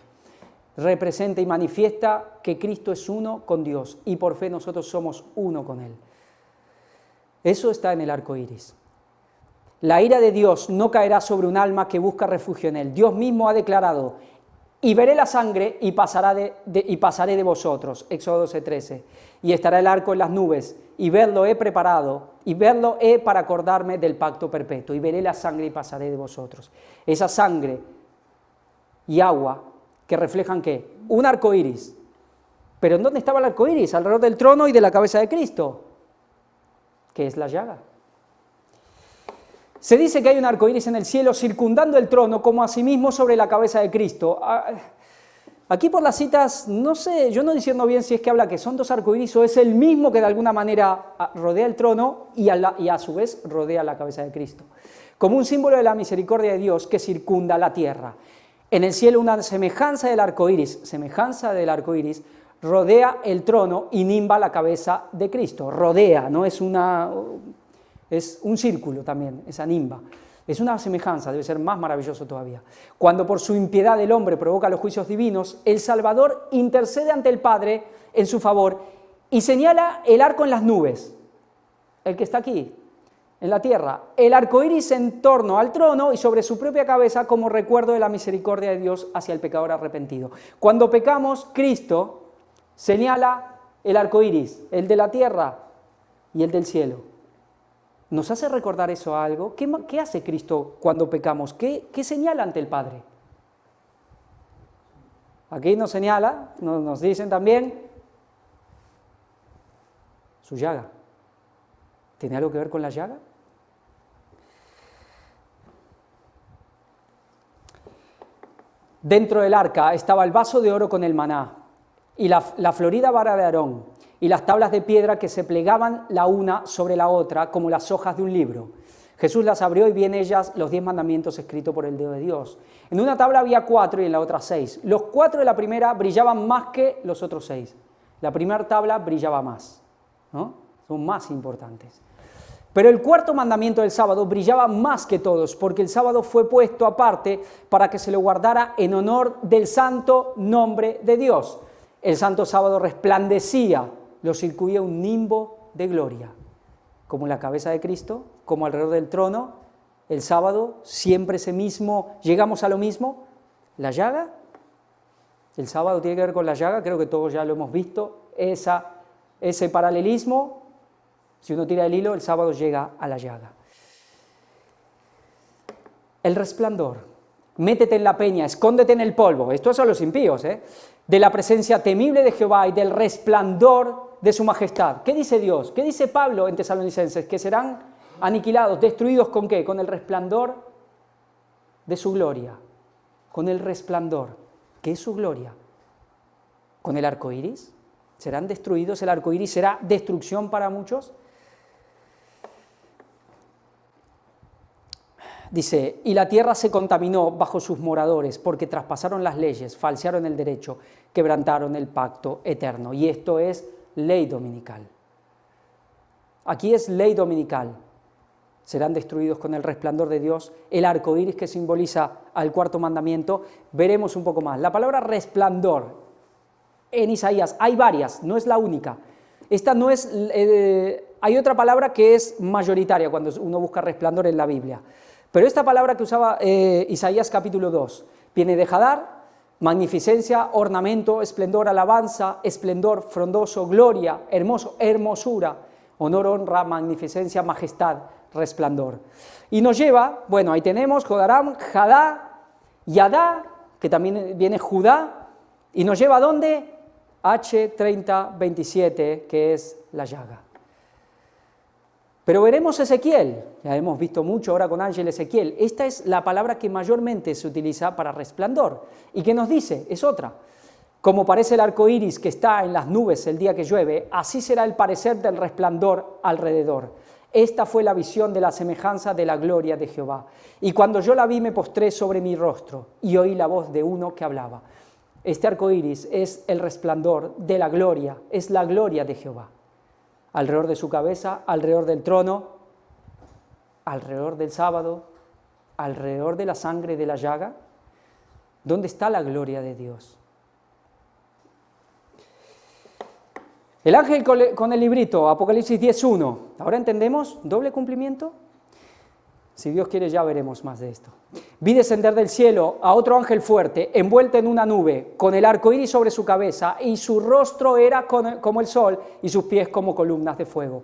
Representa y manifiesta que Cristo es uno con Dios y por fe nosotros somos uno con Él. Eso está en el arco iris. La ira de Dios no caerá sobre un alma que busca refugio en Él. Dios mismo ha declarado, y veré la sangre y pasaré de vosotros, Éxodo 12:13, y estará el arco en las nubes, y verlo he preparado, y verlo he para acordarme del pacto perpetuo, y veré la sangre y pasaré de vosotros. Esa sangre y agua que reflejan ¿qué? Un arco iris. ¿Pero en dónde estaba el arco iris? Alrededor del trono y de la cabeza de Cristo, que es la llaga. Se dice que hay un arco iris en el cielo circundando el trono, como asimismo sobre la cabeza de Cristo. Aquí por las citas, no sé, yo no discerno bien si es que habla que son dos arcoíris o es el mismo que de alguna manera rodea el trono y a su vez rodea la cabeza de Cristo. Como un símbolo de la misericordia de Dios que circunda la tierra. En el cielo una semejanza del arcoíris, rodea el trono y nimba la cabeza de Cristo. Rodea, no es es un círculo también, esa nimba. Es una semejanza, debe ser más maravilloso todavía. Cuando por su impiedad el hombre provoca los juicios divinos, el Salvador intercede ante el Padre en su favor y señala el arco en las nubes, el que está aquí, en la tierra, el arco iris en torno al trono y sobre su propia cabeza como recuerdo de la misericordia de Dios hacia el pecador arrepentido. Cuando pecamos, Cristo señala el arco iris, el de la tierra y el del cielo. ¿Nos hace recordar eso a algo? ¿Qué hace Cristo cuando pecamos? ¿Qué señala ante el Padre? Aquí nos señala, nos dicen también, su llaga. ¿Tiene algo que ver con la llaga? Dentro del arca estaba el vaso de oro con el maná y la florida vara de Aarón, y las tablas de piedra que se plegaban la una sobre la otra como las hojas de un libro. Jesús las abrió y vi en ellas los 10 mandamientos escritos por el dedo de Dios. En una tabla había 4 y en la otra 6. Los 4 de la primera brillaban más que los otros 6. La primera tabla brillaba más, ¿no? Son más importantes. Pero el cuarto mandamiento del sábado brillaba más que todos, porque el sábado fue puesto aparte para que se lo guardara en honor del santo nombre de Dios. El santo sábado resplandecía, lo circuía un nimbo de gloria, como en la cabeza de Cristo, como alrededor del trono. El sábado, siempre ese mismo, llegamos a lo mismo, la llaga. El sábado tiene que ver con la llaga, creo que todos ya lo hemos visto, ese paralelismo. Si uno tira el hilo, el sábado llega a la llaga. El resplandor. Métete en la peña, escóndete en el polvo. Esto es a los impíos, de la presencia temible de Jehová y del resplandor de su majestad. ¿Qué dice Dios? ¿Qué dice Pablo en Tesalonicenses? Que serán aniquilados, destruidos ¿con qué? Con el resplandor de su gloria. Con el resplandor. ¿Qué es su gloria? ¿Con el arco iris? ¿Serán destruidos? ¿El arco iris será destrucción para muchos? Dice, y la tierra se contaminó bajo sus moradores porque traspasaron las leyes, falsearon el derecho, quebrantaron el pacto eterno. Y esto es ley dominical. Aquí es ley dominical. Serán destruidos con el resplandor de Dios, el arco iris que simboliza al cuarto mandamiento. Veremos un poco más. La palabra resplandor en Isaías, hay varias, no es la única. Esta no es, hay otra palabra que es mayoritaria cuando uno busca resplandor en la Biblia. Pero esta palabra que usaba Isaías capítulo 2 viene de Hadar, magnificencia, ornamento, esplendor, alabanza, esplendor, frondoso, gloria, hermoso, hermosura, honor, honra, magnificencia, majestad, resplandor. Y nos lleva, bueno, ahí tenemos Jodaram, Jadá, Yadá, que también viene Judá, y nos lleva ¿a dónde? H3027, que es la llaga. Pero veremos Ezequiel, ya hemos visto mucho ahora con Ángel Ezequiel. Esta es la palabra que mayormente se utiliza para resplandor. ¿Y qué nos dice? Es otra. Como parece el arco iris que está en las nubes el día que llueve, así será el parecer del resplandor alrededor. Esta fue la visión de la semejanza de la gloria de Jehová. Y cuando yo la vi me postré sobre mi rostro y oí la voz de uno que hablaba. Este arco iris es el resplandor de la gloria, es la gloria de Jehová. Alrededor de su cabeza, alrededor del trono, alrededor del sábado, alrededor de la sangre de la llaga. ¿Dónde está la gloria de Dios? El ángel con el librito, Apocalipsis 10:1. ¿Ahora entendemos? ¿Doble cumplimiento? Si Dios quiere ya veremos más de esto. Vi descender del cielo a otro ángel fuerte, envuelto en una nube, con el arco iris sobre su cabeza, y su rostro era como el sol, y sus pies como columnas de fuego.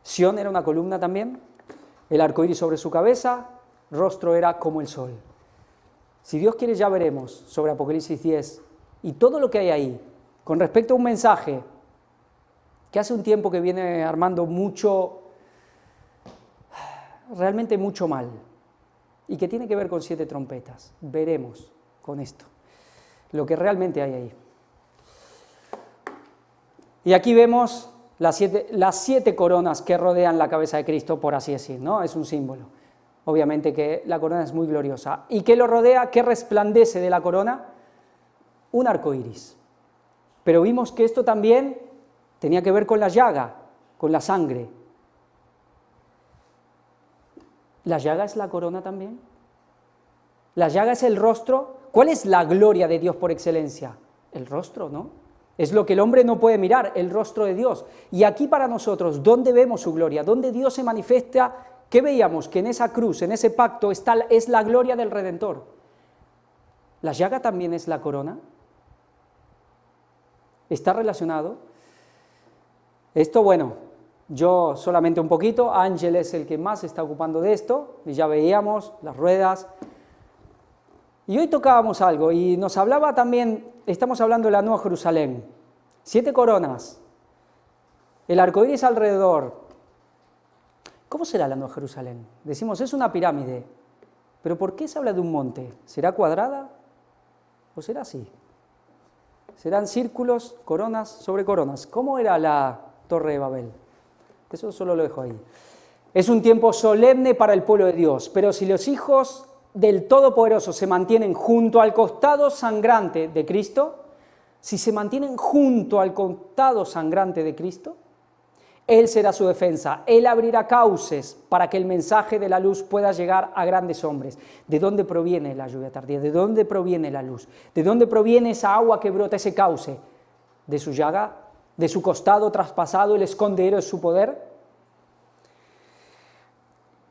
Sión era una columna también, el arco iris sobre su cabeza, rostro era como el sol. Si Dios quiere ya veremos sobre Apocalipsis 10 y todo lo que hay ahí, con respecto a un mensaje que hace un tiempo que viene armando mucho, realmente mucho mal, y que tiene que ver con 7 trompetas. Veremos con esto lo que realmente hay ahí. Y aquí vemos las siete coronas que rodean la cabeza de Cristo, por así decir, ¿no? Es un símbolo. Obviamente que la corona es muy gloriosa. ¿Y qué lo rodea? ¿Qué resplandece de la corona? Un arco iris. Pero vimos que esto también tenía que ver con la llaga, con la sangre. ¿La llaga es la corona también? ¿La llaga es el rostro? ¿Cuál es la gloria de Dios por excelencia? El rostro, ¿no? Es lo que el hombre no puede mirar, el rostro de Dios. Y aquí para nosotros, ¿dónde vemos su gloria? ¿Dónde Dios se manifiesta? ¿Qué veíamos? Que en esa cruz, en ese pacto, es la gloria del Redentor. ¿La llaga también es la corona? ¿Está relacionado? Esto, bueno, yo solamente un poquito, Ángel es el que más se está ocupando de esto, y ya veíamos las ruedas. Y hoy tocábamos algo, y nos hablaba también, estamos hablando de la Nueva Jerusalén, 7 coronas, el arco iris alrededor. ¿Cómo será la Nueva Jerusalén? Decimos, es una pirámide, pero ¿por qué se habla de un monte? ¿Será cuadrada o será así? ¿Serán círculos, coronas sobre coronas? ¿Cómo era la Torre de Babel? Eso solo lo dejo ahí. Es un tiempo solemne para el pueblo de Dios, pero si los hijos del Todopoderoso se mantienen junto al costado sangrante de Cristo, si se mantienen junto al costado sangrante de Cristo, Él será su defensa, Él abrirá cauces para que el mensaje de la luz pueda llegar a grandes hombres. ¿De dónde proviene la lluvia tardía? ¿De dónde proviene la luz? ¿De dónde proviene esa agua que brota, ese cauce? ¿De su llaga? ¿De su costado traspasado, el escondedero de su poder?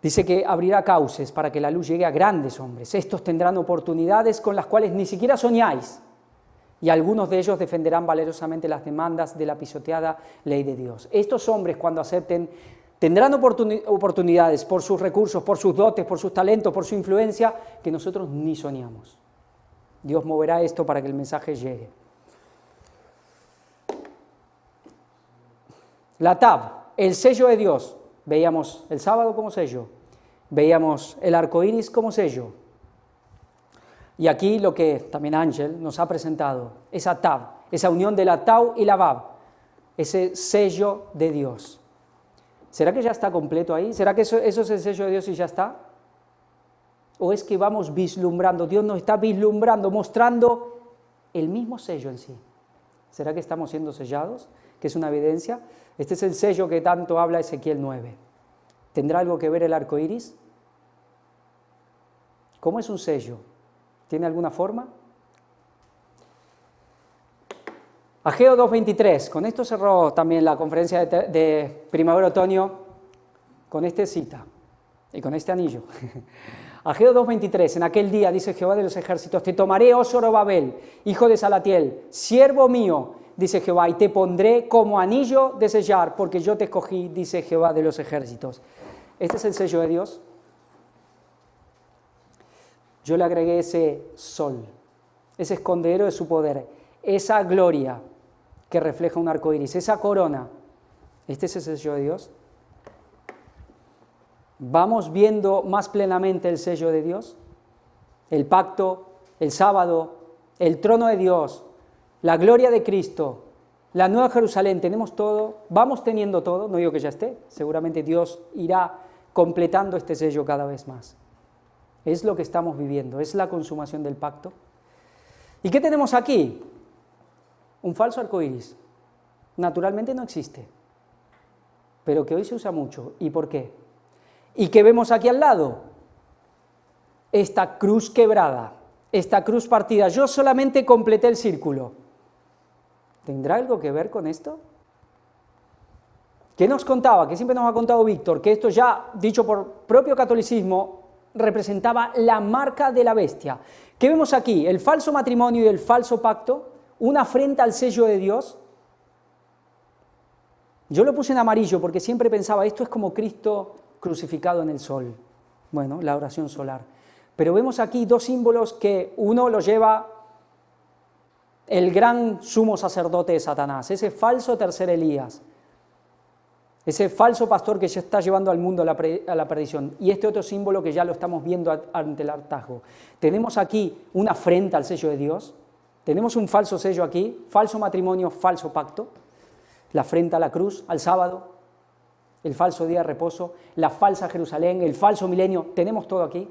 Dice que abrirá cauces para que la luz llegue a grandes hombres. Estos tendrán oportunidades con las cuales ni siquiera soñáis, y algunos de ellos defenderán valerosamente las demandas de la pisoteada ley de Dios. Estos hombres, cuando acepten, tendrán oportunidades por sus recursos, por sus dotes, por sus talentos, por su influencia, que nosotros ni soñamos. Dios moverá esto para que el mensaje llegue. La Tav, el sello de Dios. Veíamos el sábado como sello, veíamos el arco iris como sello. Y aquí lo que también Ángel nos ha presentado, esa Tav, esa unión de la Tau y la Vav, ese sello de Dios. ¿Será que ya está completo ahí? ¿Será que eso es el sello de Dios y ya está? ¿O es que vamos vislumbrando? Dios nos está vislumbrando, mostrando el mismo sello en sí. ¿Será que estamos siendo sellados? Que es una evidencia. Este es el sello que tanto habla Ezequiel 9. ¿Tendrá algo que ver el arco iris? ¿Cómo es un sello? ¿Tiene alguna forma? Ageo 2:23. Con esto cerró también la conferencia de primavera-otoño, con esta cita y con este anillo. Ageo 2:23. En aquel día, dice Jehová de los ejércitos, te tomaré, oh Zorobabel, hijo de Salatiel, siervo mío, dice Jehová, y te pondré como anillo de sellar, porque yo te escogí, dice Jehová de los ejércitos. Este es el sello de Dios. Yo le agregué ese sol, ese escondedero de su poder, esa gloria que refleja un arco iris, esa corona. Este es el sello de Dios. ¿Vamos viendo más plenamente el sello de Dios? El pacto, el sábado, el trono de Dios, la gloria de Cristo, la Nueva Jerusalén, tenemos todo, vamos teniendo todo, no digo que ya esté, seguramente Dios irá completando este sello cada vez más. Es lo que estamos viviendo, es la consumación del pacto. ¿Y qué tenemos aquí? Un falso arco iris. Naturalmente no existe, pero que hoy se usa mucho. ¿Y por qué? ¿Y qué vemos aquí al lado? Esta cruz quebrada, esta cruz partida. Yo solamente completé el círculo. ¿Tendrá algo que ver con esto? que nos contaba, que siempre nos ha contado Víctor, que esto ya, dicho por propio catolicismo, representaba la marca de la bestia. ¿Qué vemos aquí? El falso matrimonio y el falso pacto, una afrenta al sello de Dios. Yo lo puse en amarillo porque siempre pensaba, esto es como Cristo crucificado en el sol. Bueno, la oración solar. Pero vemos aquí dos símbolos que uno lo lleva el gran sumo sacerdote de Satanás, ese falso tercer Elías, ese falso pastor que ya está llevando al mundo a la perdición. Y este otro símbolo que ya lo estamos viendo ante el hartazgo. Tenemos aquí una afrenta al sello de Dios, tenemos un falso sello aquí, falso matrimonio, falso pacto, la afrenta a la cruz, al sábado, el falso día de reposo, la falsa Jerusalén, el falso milenio, tenemos todo aquí.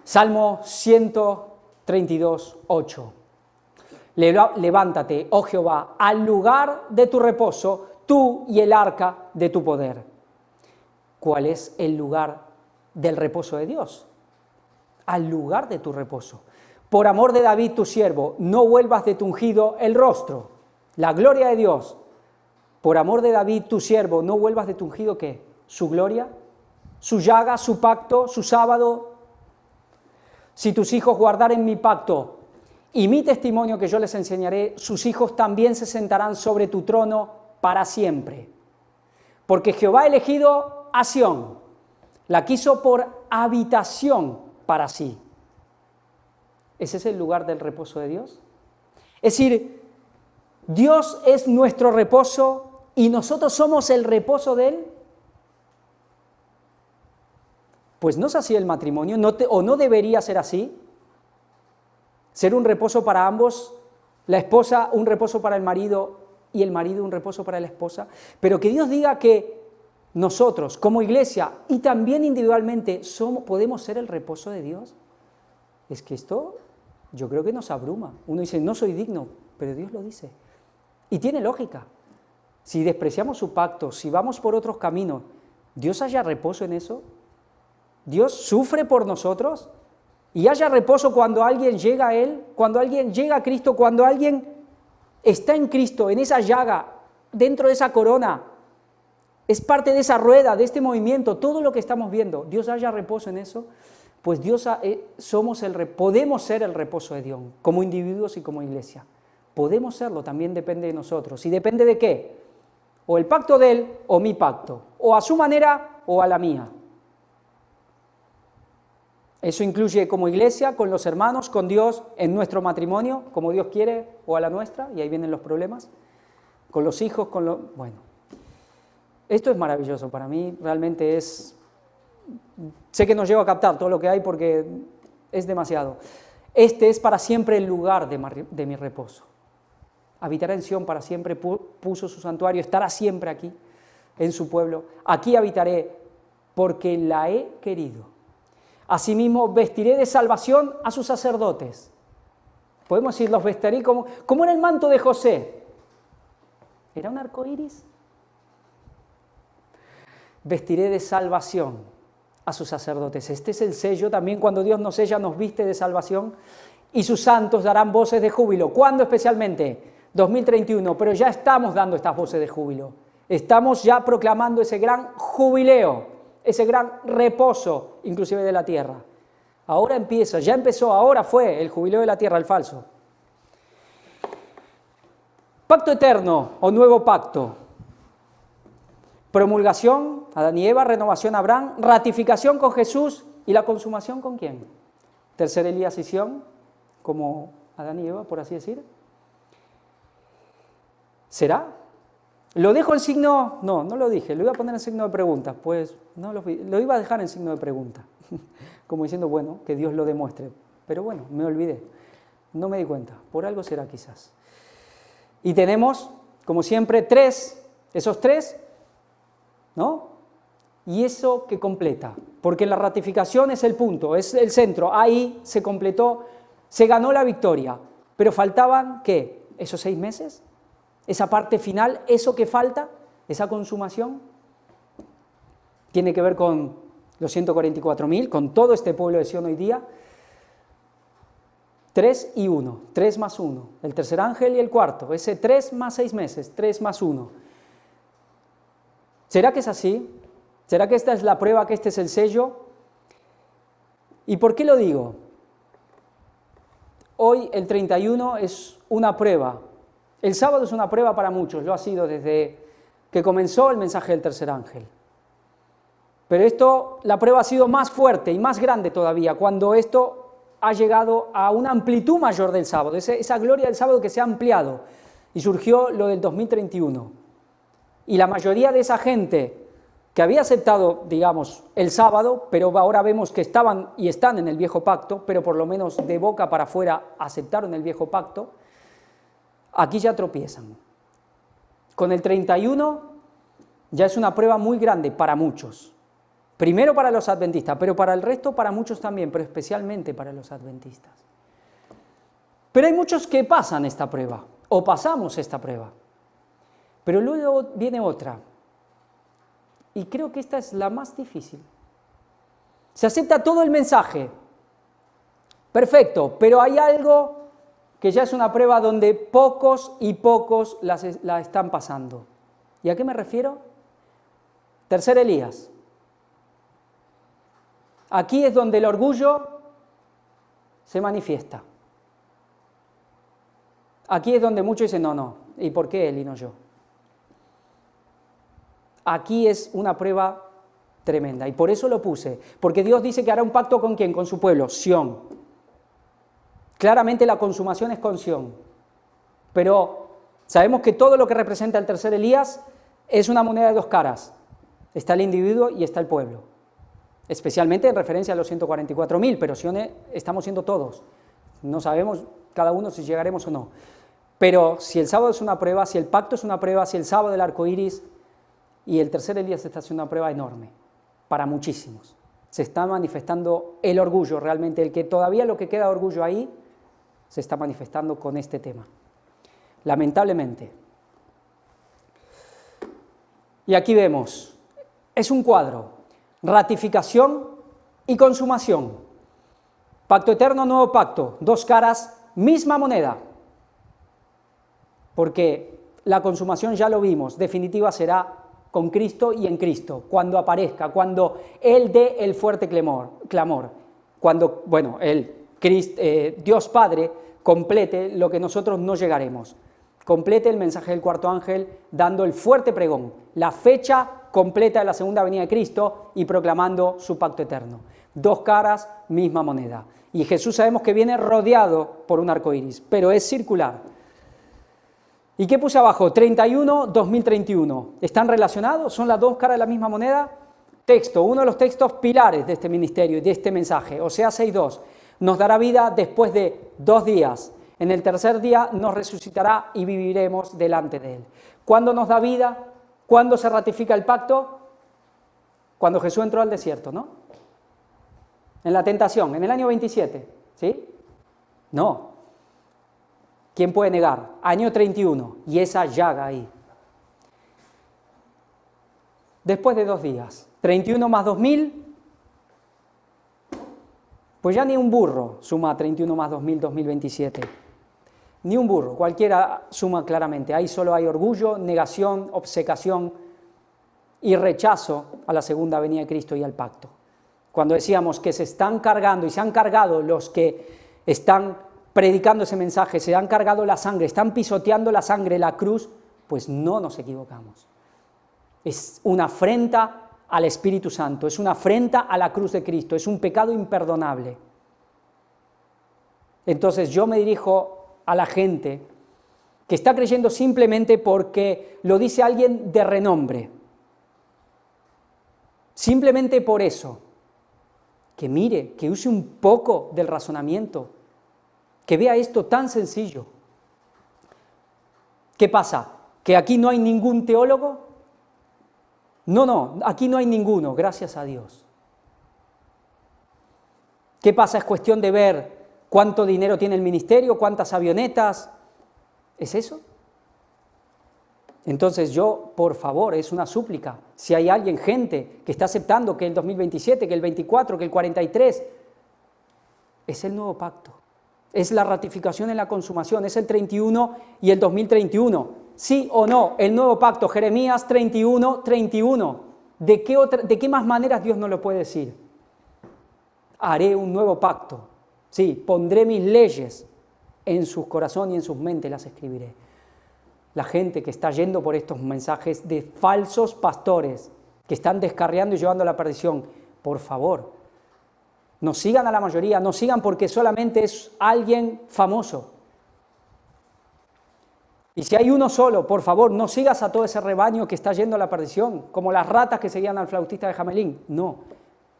Salmo 132, 8. Levántate, oh Jehová, al lugar de tu reposo, tú y el arca de tu poder. ¿Cuál es el lugar del reposo de Dios? Al lugar de tu reposo. Por amor de David, tu siervo, no vuelvas de tu ungido el rostro. La gloria de Dios. Por amor de David, tu siervo, no vuelvas de tu ungido, ¿qué? Su gloria, su llaga, su pacto, su sábado. Si tus hijos guardaren mi pacto y mi testimonio que yo les enseñaré, sus hijos también se sentarán sobre tu trono para siempre. Porque Jehová ha elegido a Sión, la quiso por habitación para sí. ¿Ese es el lugar del reposo de Dios? Es decir, Dios es nuestro reposo y nosotros somos el reposo de Él. Pues no es así el matrimonio, o no debería ser así. Ser un reposo para ambos, la esposa un reposo para el marido y el marido un reposo para la esposa. Pero que Dios diga que nosotros como iglesia y también individualmente podemos ser el reposo de Dios. Es que esto yo creo que nos abruma. Uno dice, no soy digno, pero Dios lo dice. Y tiene lógica. Si despreciamos su pacto, si vamos por otros caminos, ¿Dios haya reposo en eso? ¿Dios sufre por nosotros? Y haya reposo cuando alguien llega a Él, cuando alguien llega a Cristo, cuando alguien está en Cristo, en esa llaga, dentro de esa corona, es parte de esa rueda, de este movimiento, todo lo que estamos viendo. ¿Dios haya reposo en eso? Pues podemos ser el reposo de Dios, como individuos y como iglesia. Podemos serlo, también depende de nosotros. ¿Y depende de qué? O el pacto de Él o mi pacto, o a su manera o a la mía. Eso incluye como iglesia, con los hermanos, con Dios, en nuestro matrimonio, como Dios quiere, o a la nuestra, y ahí vienen los problemas, con los hijos, Bueno, esto es maravilloso para mí, realmente es... Sé que no llego a captar todo lo que hay porque es demasiado. Este es para siempre el lugar de mi reposo. Habitará en Sión para siempre, puso su santuario, estará siempre aquí, en su pueblo. Aquí habitaré porque la he querido. Asimismo, vestiré de salvación a sus sacerdotes. Podemos decir, los vestiré como era el manto de José. ¿Era un arco iris? Vestiré de salvación a sus sacerdotes. Este es el sello también cuando Dios nos sella, nos viste de salvación. Y sus santos darán voces de júbilo. ¿Cuándo especialmente? 2031. Pero ya estamos dando estas voces de júbilo. Estamos ya proclamando ese gran jubileo, ese gran reposo, inclusive de la tierra. Ahora empieza, ya empezó, ahora fue el jubileo de la tierra, el falso. Pacto eterno o nuevo pacto. Promulgación, Adán y Eva, renovación, Abraham, ratificación con Jesús y la consumación ¿con quién? Tercer Elías y Sión, como Adán y Eva, por así decir. ¿Será? ¿Lo dejo en signo? No lo dije, lo iba a poner en signo de pregunta, pues no lo iba a dejar en signo de pregunta, como diciendo, bueno, que Dios lo demuestre, pero bueno, me olvidé, no me di cuenta, por algo será quizás. Y tenemos, como siempre, esos tres, ¿no? Y eso que completa, porque la ratificación es el punto, es el centro, ahí se completó, se ganó la victoria, pero faltaban, ¿qué? ¿Esos 6 meses? Esa parte final, eso que falta, esa consumación, tiene que ver con los 144.000, con todo este pueblo de Sion hoy día. 3 y 1, 3 más 1, el tercer ángel y el cuarto, ese 3 más 6 meses, 3 más 1. ¿Será que es así? ¿Será que esta es la prueba, que este es el sello? ¿Y por qué lo digo? Hoy el 31 es una prueba. El sábado es una prueba para muchos, lo ha sido desde que comenzó el mensaje del tercer ángel. Pero la prueba ha sido más fuerte y más grande todavía cuando esto ha llegado a una amplitud mayor del sábado, esa gloria del sábado que se ha ampliado y surgió lo del 2031. Y la mayoría de esa gente que había aceptado, digamos, el sábado, pero ahora vemos que estaban y están en el viejo pacto, pero por lo menos de boca para afuera aceptaron el viejo pacto, aquí ya tropiezan. Con el 31 ya es una prueba muy grande para muchos. Primero para los adventistas, pero para el resto, para muchos también, pero especialmente para los adventistas. Pero hay muchos que pasan esta prueba, o pasamos esta prueba. Pero luego viene otra, y creo que esta es la más difícil. Se acepta todo el mensaje, perfecto, pero hay algo que ya es una prueba donde pocos y pocos la están pasando. ¿Y a qué me refiero? Tercer Elías. Aquí es donde el orgullo se manifiesta. Aquí es donde muchos dicen, no, ¿y por qué él y no yo? Aquí es una prueba tremenda, y por eso lo puse, porque Dios dice que hará un pacto ¿con quién? Con su pueblo, Sión. Claramente la consumación es con Sión, pero sabemos que todo lo que representa el tercer Elías es una moneda de dos caras. Está el individuo y está el pueblo, especialmente en referencia a los 144.000, pero Sión estamos siendo todos. No sabemos cada uno si llegaremos o no. Pero si el sábado es una prueba, si el pacto es una prueba, si el sábado del arco iris y el tercer Elías está haciendo una prueba enorme para muchísimos. Se está manifestando el orgullo realmente, el que todavía lo que queda de orgullo ahí se está manifestando con este tema, lamentablemente. Y aquí vemos, es un cuadro, ratificación y consumación. Pacto eterno, nuevo pacto, dos caras, misma moneda. Porque la consumación ya lo vimos, definitiva será con Cristo y en Cristo, cuando aparezca, cuando Él dé el fuerte clamor, cuando, bueno, Dios Padre complete lo que nosotros no llegaremos, complete el mensaje del cuarto ángel dando el fuerte pregón, la fecha completa de la segunda venida de Cristo y proclamando su pacto eterno. Dos caras, misma moneda. Y Jesús sabemos que viene rodeado por un arco iris, pero es circular. ¿Y qué puse abajo? 31, 2031. ¿Están relacionados? ¿Son las dos caras de la misma moneda? Texto, uno de los textos pilares de este ministerio y de este mensaje, Oseas 6:2. Nos dará vida después de 2 días. En el tercer día nos resucitará y viviremos delante de Él. ¿Cuándo nos da vida? ¿Cuándo se ratifica el pacto? Cuando Jesús entró al desierto, ¿no? En la tentación, en el año 27, ¿sí? No. ¿Quién puede negar? Año 31, y esa llaga ahí. Después de 2 días, 31 más 2000, pues ya ni un burro suma 31 más 2000, 2027. Ni un burro, cualquiera suma claramente. Ahí solo hay orgullo, negación, obcecación y rechazo a la segunda venida de Cristo y al pacto. Cuando decíamos que se están cargando y se han cargado los que están predicando ese mensaje, se han cargado la sangre, están pisoteando la sangre, la cruz, pues no nos equivocamos. Es una afrenta al Espíritu Santo, es una afrenta a la cruz de Cristo, es un pecado imperdonable. Entonces yo me dirijo a la gente que está creyendo simplemente porque lo dice alguien de renombre. Simplemente por eso, que mire, que use un poco del razonamiento, que vea esto tan sencillo. ¿Qué pasa? ¿Que aquí no hay ningún teólogo? No, aquí no hay ninguno, gracias a Dios. ¿Qué pasa? Es cuestión de ver cuánto dinero tiene el ministerio, cuántas avionetas. ¿Es eso? Entonces yo, por favor, es una súplica. Si hay alguien, gente, que está aceptando que el 2027, que el 24, que el 43, es el nuevo pacto. Es la ratificación en la consumación, es el 31 y el 2031. ¿Sí o no? El nuevo pacto, Jeremías 31, 31. ¿De qué más maneras Dios nos lo puede decir? Haré un nuevo pacto. Sí, pondré mis leyes en sus corazones y en sus mentes las escribiré. La gente que está yendo por estos mensajes de falsos pastores que están descarriando y llevando a la perdición, por favor, no sigan a la mayoría, no sigan porque solamente es alguien famoso. Y si hay uno solo, por favor, no sigas a todo ese rebaño que está yendo a la perdición, como las ratas que seguían al flautista de Hamelín. No,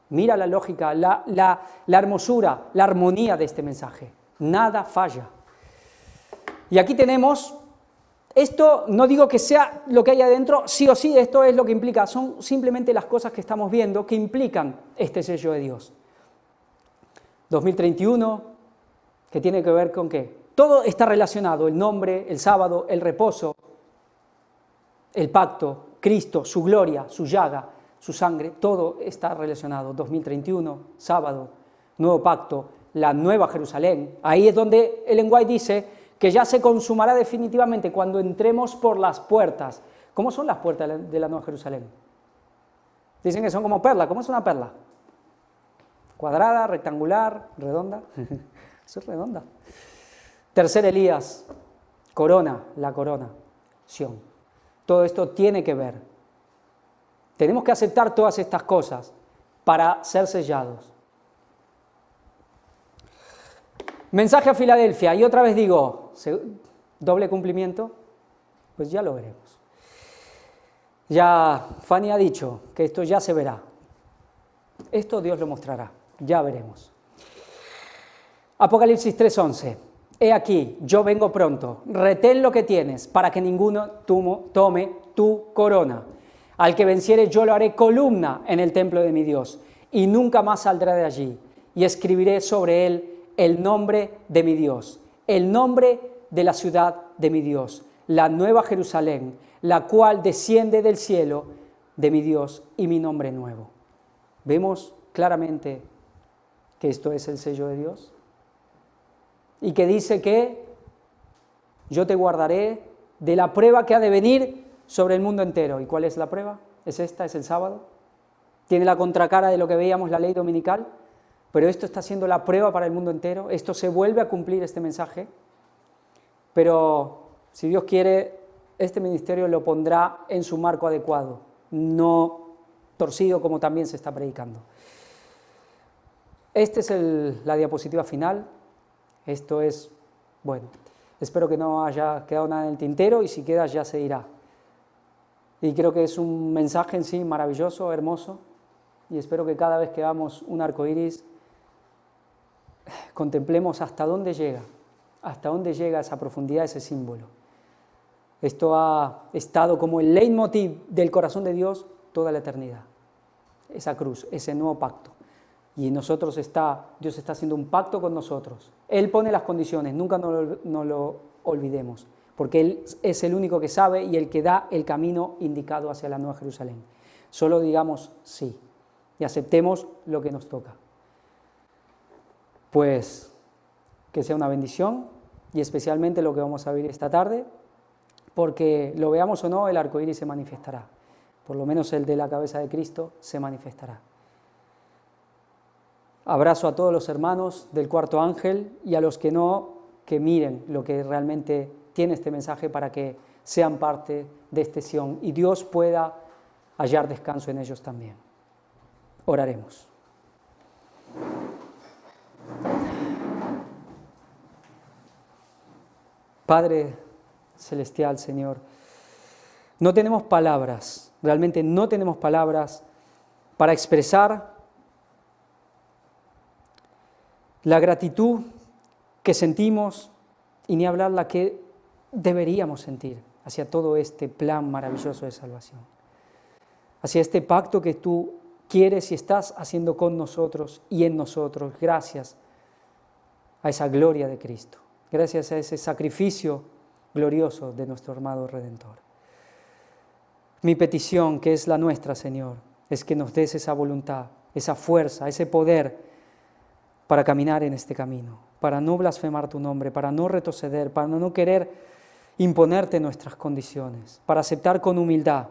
mira la lógica, la hermosura, la armonía de este mensaje. Nada falla. Y aquí tenemos, esto no digo que sea lo que hay adentro, sí o sí, esto es lo que implica, son simplemente las cosas que estamos viendo que implican este sello de Dios. 2031, que tiene que ver con qué. Todo está relacionado, el nombre, el sábado, el reposo, el pacto, Cristo, su gloria, su llaga, su sangre, todo está relacionado. 2031, sábado, nuevo pacto, la nueva Jerusalén. Ahí es donde Ellen White dice que ya se consumará definitivamente cuando entremos por las puertas. ¿Cómo son las puertas de la nueva Jerusalén? Dicen que son como perla. ¿Cómo es una perla? Cuadrada, rectangular, redonda. Eso es redonda. Tercer Elías, corona, la corona, Sión. Todo esto tiene que ver. Tenemos que aceptar todas estas cosas para ser sellados. Mensaje a Filadelfia, y otra vez digo, doble cumplimiento, pues ya lo veremos. Ya Fanny ha dicho que esto ya se verá. Esto Dios lo mostrará, ya veremos. Apocalipsis 3:11. He aquí, yo vengo pronto, retén lo que tienes, para que ninguno tome tu corona. Al que venciere yo lo haré columna en el templo de mi Dios, y nunca más saldrá de allí, y escribiré sobre él el nombre de mi Dios, el nombre de la ciudad de mi Dios, la nueva Jerusalén, la cual desciende del cielo de mi Dios, y mi nombre nuevo. Vemos claramente que esto es el sello de Dios. Y que dice que yo te guardaré de la prueba que ha de venir sobre el mundo entero. ¿Y cuál es la prueba? Es esta, es el sábado. Tiene la contracara de lo que veíamos la ley dominical, pero esto está siendo la prueba para el mundo entero. Esto se vuelve a cumplir, este mensaje. Pero si Dios quiere, este ministerio lo pondrá en su marco adecuado, no torcido como también se está predicando. Esta es la diapositiva final. Esto es, bueno, espero que no haya quedado nada en el tintero y si queda ya se dirá. Y creo que es un mensaje en sí maravilloso, hermoso, y espero que cada vez que veamos un arco iris contemplemos hasta dónde llega esa profundidad, ese símbolo. Esto ha estado como el leitmotiv del corazón de Dios toda la eternidad. Esa cruz, ese nuevo pacto. Y Dios está haciendo un pacto con nosotros. Él pone las condiciones, nunca no lo olvidemos, porque Él es el único que sabe y el que da el camino indicado hacia la Nueva Jerusalén. Solo digamos sí y aceptemos lo que nos toca. Pues que sea una bendición y especialmente lo que vamos a vivir esta tarde, porque lo veamos o no, el arco iris se manifestará. Por lo menos el de la cabeza de Cristo se manifestará. Abrazo a todos los hermanos del Cuarto Ángel y a los que no, que miren lo que realmente tiene este mensaje para que sean parte de este Sión y Dios pueda hallar descanso en ellos también. Oraremos. Padre Celestial, Señor, no tenemos palabras, realmente no tenemos palabras para expresar la gratitud que sentimos y ni hablar la que deberíamos sentir hacia todo este plan maravilloso de salvación, hacia este pacto que tú quieres y estás haciendo con nosotros y en nosotros, gracias a esa gloria de Cristo, gracias a ese sacrificio glorioso de nuestro amado Redentor. Mi petición, que es la nuestra, Señor, es que nos des esa voluntad, esa fuerza, ese poder para caminar en este camino, para no blasfemar tu nombre, para no retroceder, para no querer imponerte nuestras condiciones, para aceptar con humildad,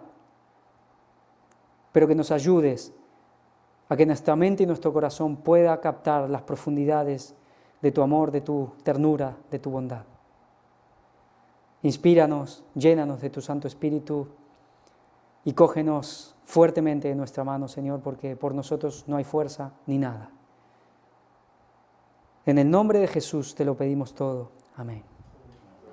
pero que nos ayudes a que nuestra mente y nuestro corazón pueda captar las profundidades de tu amor, de tu ternura, de tu bondad. Inspíranos, llénanos de tu Santo Espíritu y cógenos fuertemente en nuestra mano, Señor, porque por nosotros no hay fuerza ni nada. En el nombre de Jesús te lo pedimos todo. Amén.